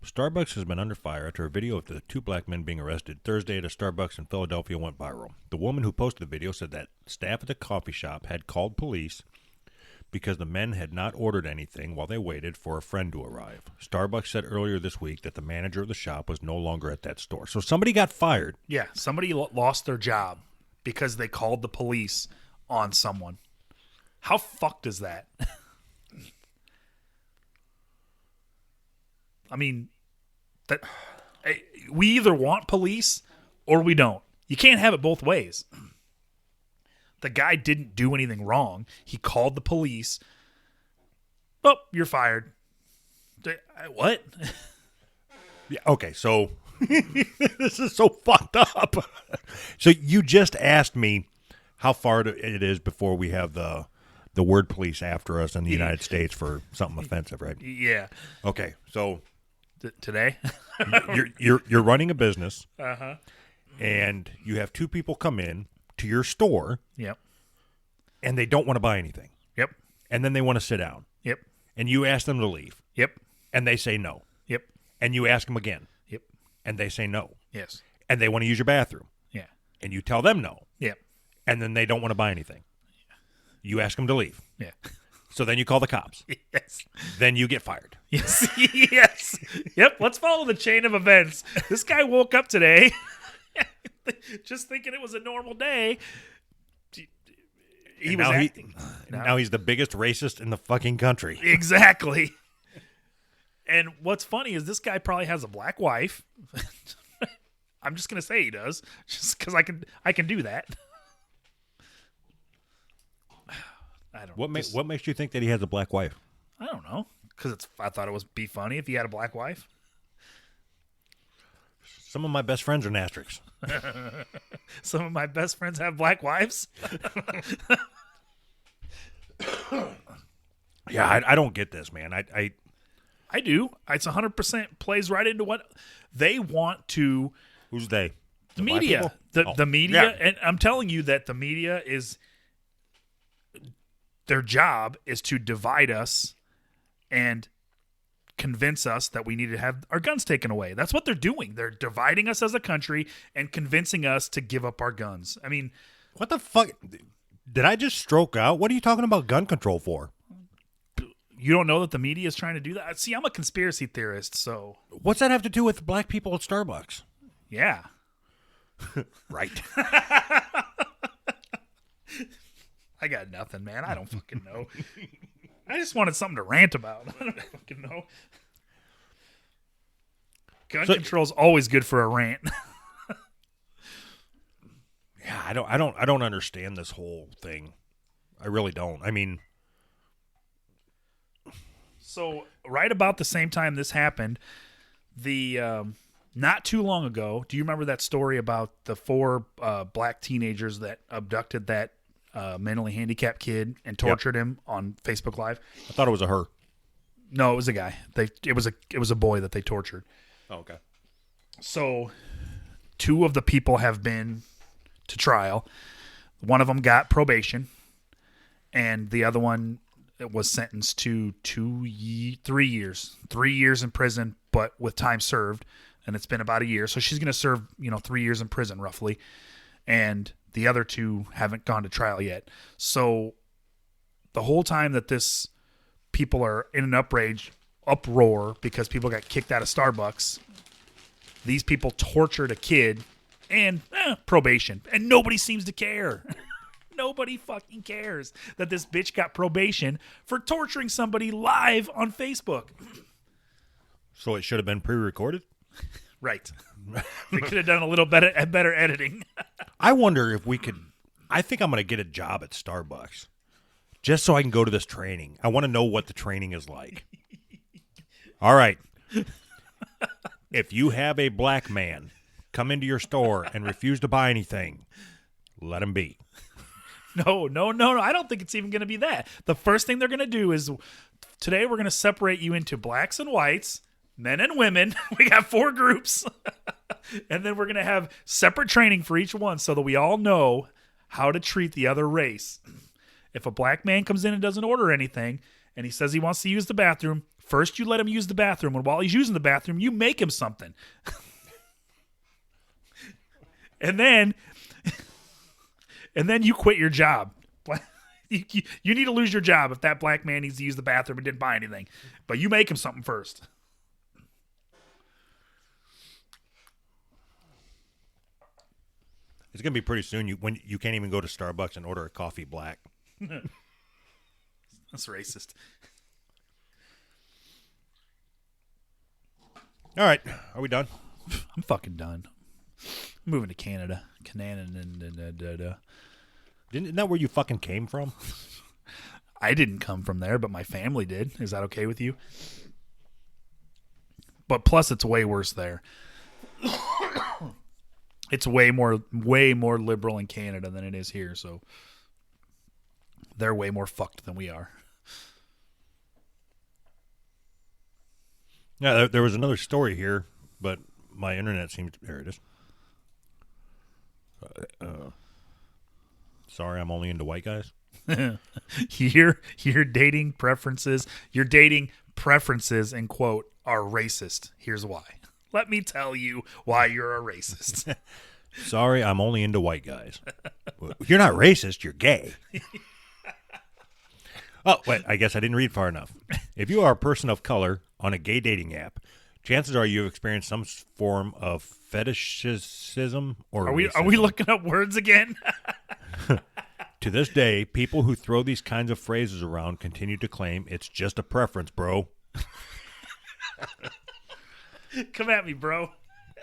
Starbucks has been under fire after a video of the two black men being arrested Thursday at a Starbucks in Philadelphia went viral. The woman who posted the video said that staff at the coffee shop had called police because the men had not ordered anything while they waited for a friend to arrive. Starbucks said earlier this week that the manager of the shop was no longer at that store. So somebody got fired. Yeah, somebody lost their job because they called the police on someone. How fucked is that? I mean, that we either want police or we don't. You can't have it both ways. The guy didn't do anything wrong. He called the police. Oh, you're fired. What? Yeah, okay, so this is so fucked up. So you just asked me how far it is before we have the word police after us in the United States for something offensive, right? Yeah. Okay, so Today? you're running a business, and you have two people come in to your store, Yep. and they don't want to buy anything, Yep. and then they want to sit down, Yep. and you ask them to leave, Yep. and they say no, Yep. and you ask them again, Yep. and they say no, Yes. and they want to use your bathroom, Yeah. and you tell them no, Yep. and then they don't want to buy anything. You ask them to leave. Yeah. So then you call the cops. Yes. Then you get fired. Yes. Yes. Yep. Let's follow the chain of events. This guy woke up today just thinking it was a normal day. He And was now acting. Now he's the biggest racist in the fucking country. Exactly. And what's funny is this guy probably has a black wife. I'm just gonna say he does, just because I can do that. I don't. What makes you think that he has a black wife? I don't know, because I thought it was be funny if he had a black wife. Some of my best friends are Nastrics. Some of my best friends have black wives. Yeah, I don't get this, man. I do. It's 100% plays right into what they want to. Who's they? The black media. people? The media. Yeah. And I'm telling you that the media is. Their job is to divide us and convince us that we need to have our guns taken away. That's what they're doing. They're dividing us as a country and convincing us to give up our guns. I mean, What the fuck? Did I just stroke out? What are you talking about gun control for? you don't know that the media is trying to do that? See, I'm a conspiracy theorist, so What's that have to do with black people at Starbucks? yeah. Right. I got nothing, man. I don't fucking know. I just wanted something to rant about. I don't fucking know. Gun control is always good for a rant. Yeah, I don't understand this whole thing. I really don't. I mean, So right about the same time this happened, not too long ago, do you remember that story about the 4 black teenagers that abducted that mentally handicapped kid and tortured him on Facebook Live? I thought it was a her. No, it was a guy. It was a boy that they tortured. Oh, okay. So 2 of the people have been to trial. One of them got probation, and the other one was sentenced to 3 years. 3 years in prison, but with time served, and it's been about a year. So she's going to serve, 3 years in prison roughly, and the other 2 haven't gone to trial yet. So the whole time that this people are in an uproar because people got kicked out of Starbucks, these people tortured a kid and probation, and nobody seems to care. Nobody fucking cares that this bitch got probation for torturing somebody live on Facebook. So it should have been pre-recorded? Right. They could have done a little better editing. I wonder if we could. I think I'm going to get a job at Starbucks just so I can go to this training. I want to know what the training is like. All right. If you have a black man come into your store and refuse to buy anything, let him be. No. I don't think it's even going to be that. The first thing they're going to do is, today we're going to separate you into blacks and whites, men and women. We got 4 groups. And then we're going to have separate training for each one so that we all know how to treat the other race. If a black man comes in and doesn't order anything, and he says he wants to use the bathroom, first you let him use the bathroom, and while he's using the bathroom, you make him something. And then you quit your job. You need to lose your job if that black man needs to use the bathroom and didn't buy anything. But you make him something first. It's going to be pretty soon when you can't even go to Starbucks and order a coffee black. That's racist. All right. Are we done? I'm fucking done. I'm moving to Canada. Isn't that where you fucking came from? I didn't come from there, but my family did. Is that okay with you? But plus, it's way worse there. It's way more liberal in Canada than it is here, so they're way more fucked than we are. Yeah, there was another story here, but my internet seems to... There it is. Sorry, I'm only into white guys. Your dating preferences, in quote, are racist. Here's why. Let me tell you why you're a racist. Sorry, I'm only into white guys. You're not racist, you're gay. Oh, wait, I guess I didn't read far enough. If you are a person of color on a gay dating app, chances are you've experienced some form of fetishism or Are we racism. looking up words again? To this day, people who throw these kinds of phrases around continue to claim it's just a preference, bro. Come at me, bro.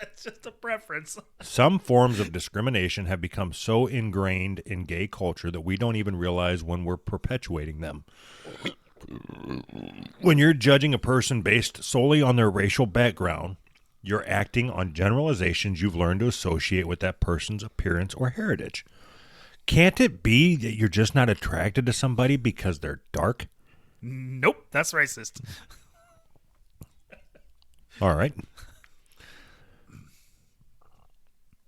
It's just a preference. Some forms of discrimination have become so ingrained in gay culture that we don't even realize when we're perpetuating them. When you're judging a person based solely on their racial background, you're acting on generalizations you've learned to associate with that person's appearance or heritage. Can't it be that you're just not attracted to somebody because they're dark? Nope, that's racist. All right.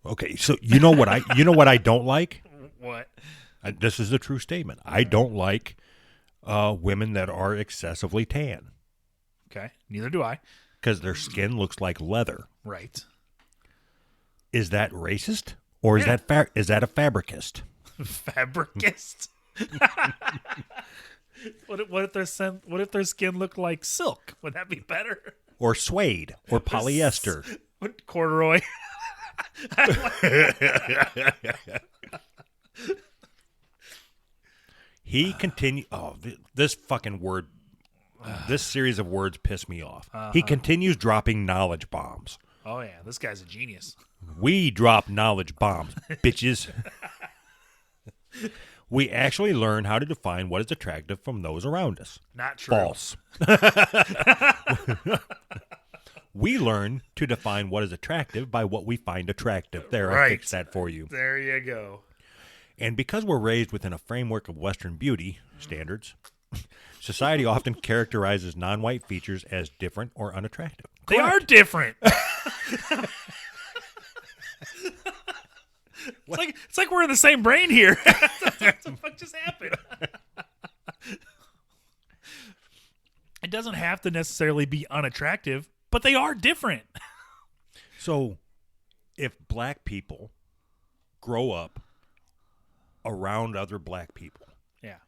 Okay, so you know what I don't like? What? This is a true statement. I don't like women that are excessively tan. Okay. Neither do I. because their skin looks like leather. Right. Is that racist, or is Yeah. is that a fabricist? Fabricist. What if their skin looked like silk? Would that be better? Or suede, or polyester? What, corduroy? He continued. Oh, this fucking word. This series of words pissed me off. He continues dropping knowledge bombs. Oh yeah, this guy's a genius. We drop knowledge bombs, bitches. We actually learn how to define what is attractive from those around us. Not true. False. We learn to define what is attractive by what we find attractive. There, I Right. fixed that for you. There you go. And because we're raised within a framework of Western beauty standards, society often characterizes non-white features as different or unattractive. They are different. It's like we're in the same brain here. What the fuck just happened? It doesn't have to necessarily be unattractive, but they are different. So, if black people grow up around other black people Yeah.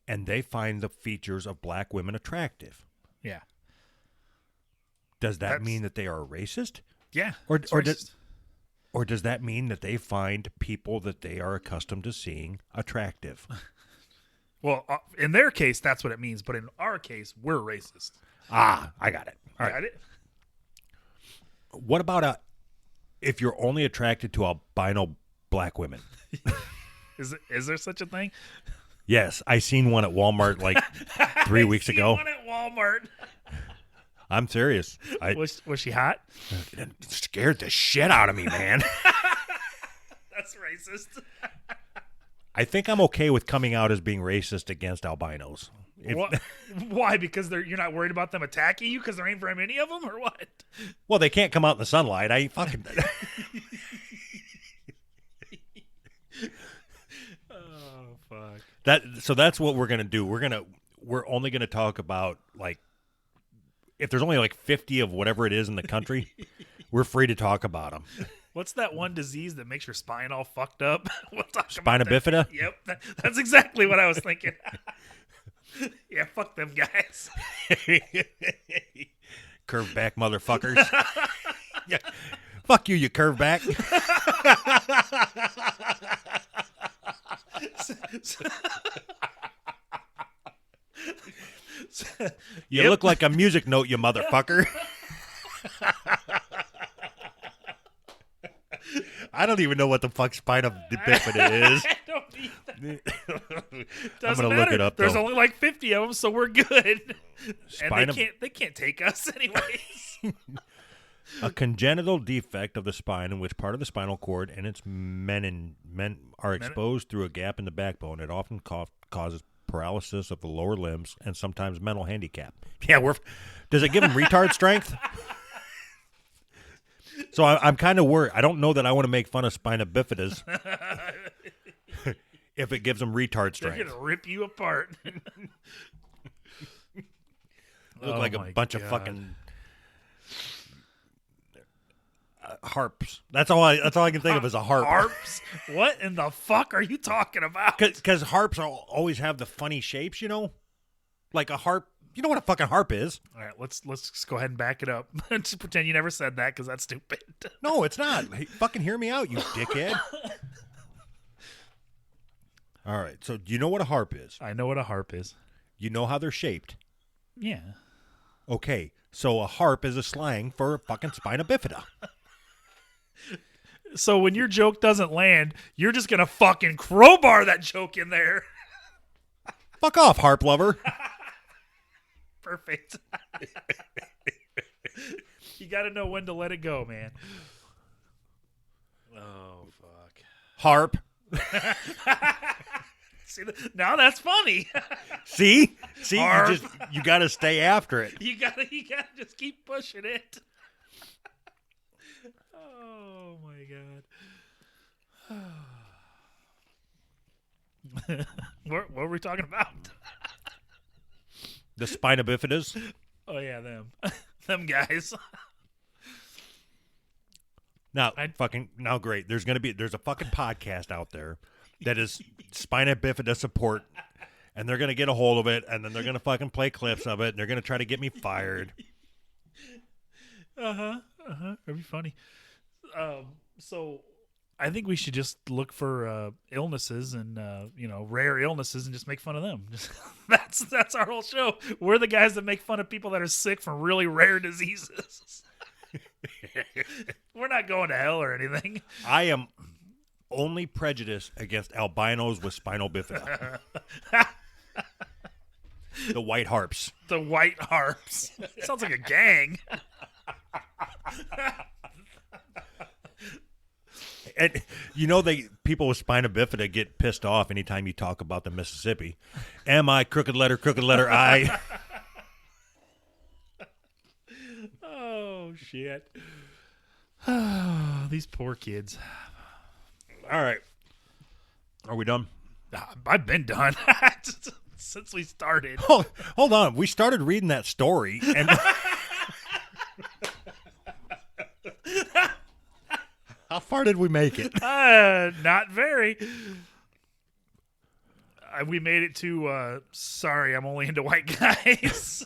and they find the features of black women attractive, Yeah. does that That's- mean that they are a racist? Yeah. Or it's or racist. Or does that mean that they find people that they are accustomed to seeing attractive? Well, in their case, that's what it means. But in our case, we're racist. Ah, I got it. All right. Got it? What about if you're only attracted to albino black women? Is there such a thing? Yes, I seen one at Walmart like 3 weeks I seen ago. one at Walmart. I'm serious. Was she hot? It scared the shit out of me, man. That's racist. I think I'm okay with coming out as being racist against albinos. Why? Because you're not worried about them attacking you because there ain't very many of them, or what? Well, they can't come out in the sunlight. I ain't fucking. Oh fuck! So that's what we're gonna do. We're only gonna talk about like if there's only like 50 of whatever it is in the country, we're free to talk about them. What's that one disease that makes your spine all fucked up? We'll talk Spina about that. bifida? Yep, that's exactly what I was thinking. Yeah, fuck them guys. Curve back motherfuckers. Yeah. Fuck you, you curve back. You look like a music note, you motherfucker. I don't even know what the fuck spina bifida is. I don't either. I'm gonna look it up. There's though. only like 50 of them, so we're good. Spina- And they can't take us anyways. A congenital defect of the spine in which part of the spinal cord and its men are exposed through a gap in the backbone. It often causes paralysis of the lower limbs and sometimes mental handicap. Yeah, does it give them retard strength? So I'm kind of worried. I don't know that I want to make fun of spina bifidas if it gives them retard They're strength. gonna rip you apart. Look like a bunch of fucking harps. That's all I can think of as a harp. Harps? What in the fuck are you talking about? Because harps always have the funny shapes, like a harp. You know what a fucking harp is? All right, let's just go ahead and back it up. Just pretend you never said that because that's stupid. No, it's not. Hey, fucking hear me out, you dickhead. All right, so do you know what a harp is? I know what a harp is. You know how they're shaped. Yeah. Okay, so a harp is a slang for a fucking spina bifida. So when your joke doesn't land, you're just gonna fucking crowbar that joke in there. Fuck off, harp lover. Perfect. You got to know when to let it go, man. Oh fuck. Harp. See, now that's funny. See, Harp. you got to stay after it. You gotta just keep pushing it. Oh my god. What were we talking about? The spina bifidas. Oh yeah, them, them guys. Now, great. There's a fucking podcast out there that is spina bifida support, and they're gonna get a hold of it, and then they're gonna fucking play clips of it, and they're gonna try to get me fired. That'd be funny. So I think we should just look for illnesses and rare illnesses and just make fun of them. That's our whole show. We're the guys that make fun of people that are sick from really rare diseases. We're not going to hell or anything. I am only prejudiced against albinos with spinal bifida. The White Harps. The White Harps. Sounds like a gang. And people with spina bifida get pissed off anytime you talk about the Mississippi. M-I, crooked letter I. Oh, shit. These poor kids. All right. Are we done? I've been done since we started. Oh, hold on. We started reading that story, and how far did we make it? Not very. We made it to, sorry, I'm only into white guys.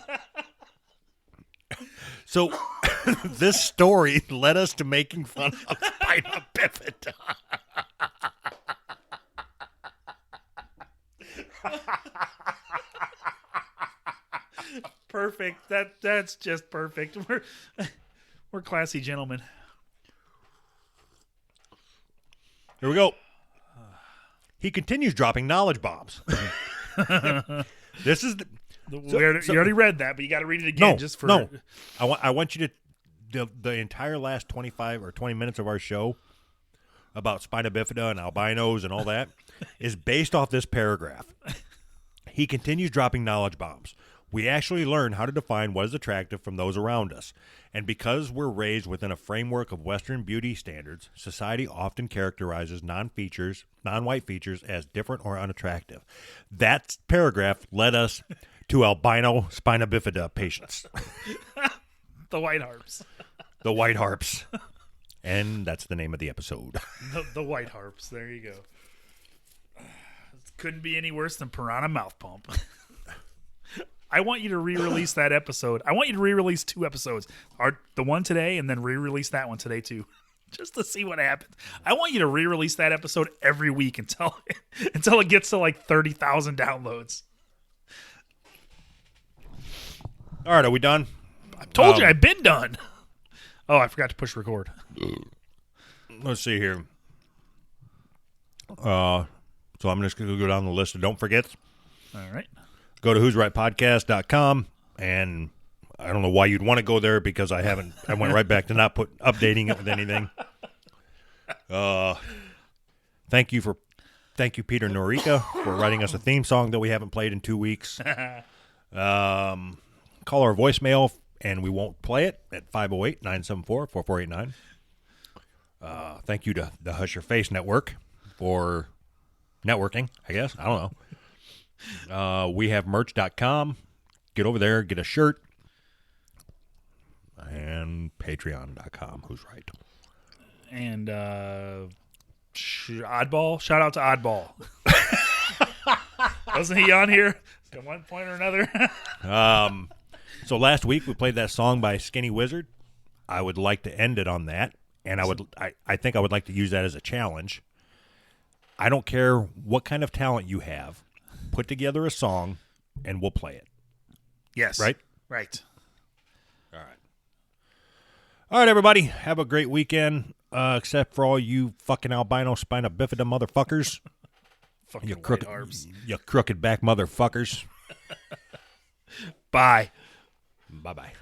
So, this story led us to making fun of spina bifida. Perfect. That's just perfect. We're classy gentlemen. Here we go. He continues dropping knowledge bombs. This is You already read that, but you got to read it again. No. I want you to the entire last 25 or 20 minutes of our show about spina bifida and albinos and all that is based off this paragraph. He continues dropping knowledge bombs. We actually learn how to define what is attractive from those around us. And because we're raised within a framework of Western beauty standards, society often characterizes non-white features as different or unattractive. That paragraph led us to albino spina bifida patients. The White Harps. The White Harps. And that's the name of the episode. The White Harps. There you go. Couldn't be any worse than Piranha Mouth Pump. I want you to re-release that episode. I want you to re-release 2 episodes. The one today and then re-release that one today too. Just to see what happens. I want you to re-release that episode every week until it gets to like 30,000 downloads. All right, are we done? I told you I've been done. Oh, I forgot to push record. Let's see here. So I'm just going to go down the list of don't forget. All right. Go to who'srightpodcast.com, and I don't know why you'd want to go there because I went right back to not updating it with anything. Thank you, Peter Norica, for writing us a theme song that we haven't played in 2 weeks. Call our voicemail, and we won't play it at 508-974-4489. Thank you to the Hush Your Face Network for networking, I guess. I don't know. We have merch.com. Get over there, get a shirt. And patreon.com. Who's right? And Oddball. Shout out to Oddball. Wasn't he on here at one point or another? So last week we played that song by Skinny Wizard. I would like to end it on that. And I think I would like to use that as a challenge. I don't care what kind of talent you have. Put together a song, and we'll play it. Yes. Right? Right. All right. All right, everybody. Have a great weekend, except for all you fucking albino spina bifida motherfuckers. Fucking You White Harps. crooked back motherfuckers. Bye. Bye-bye.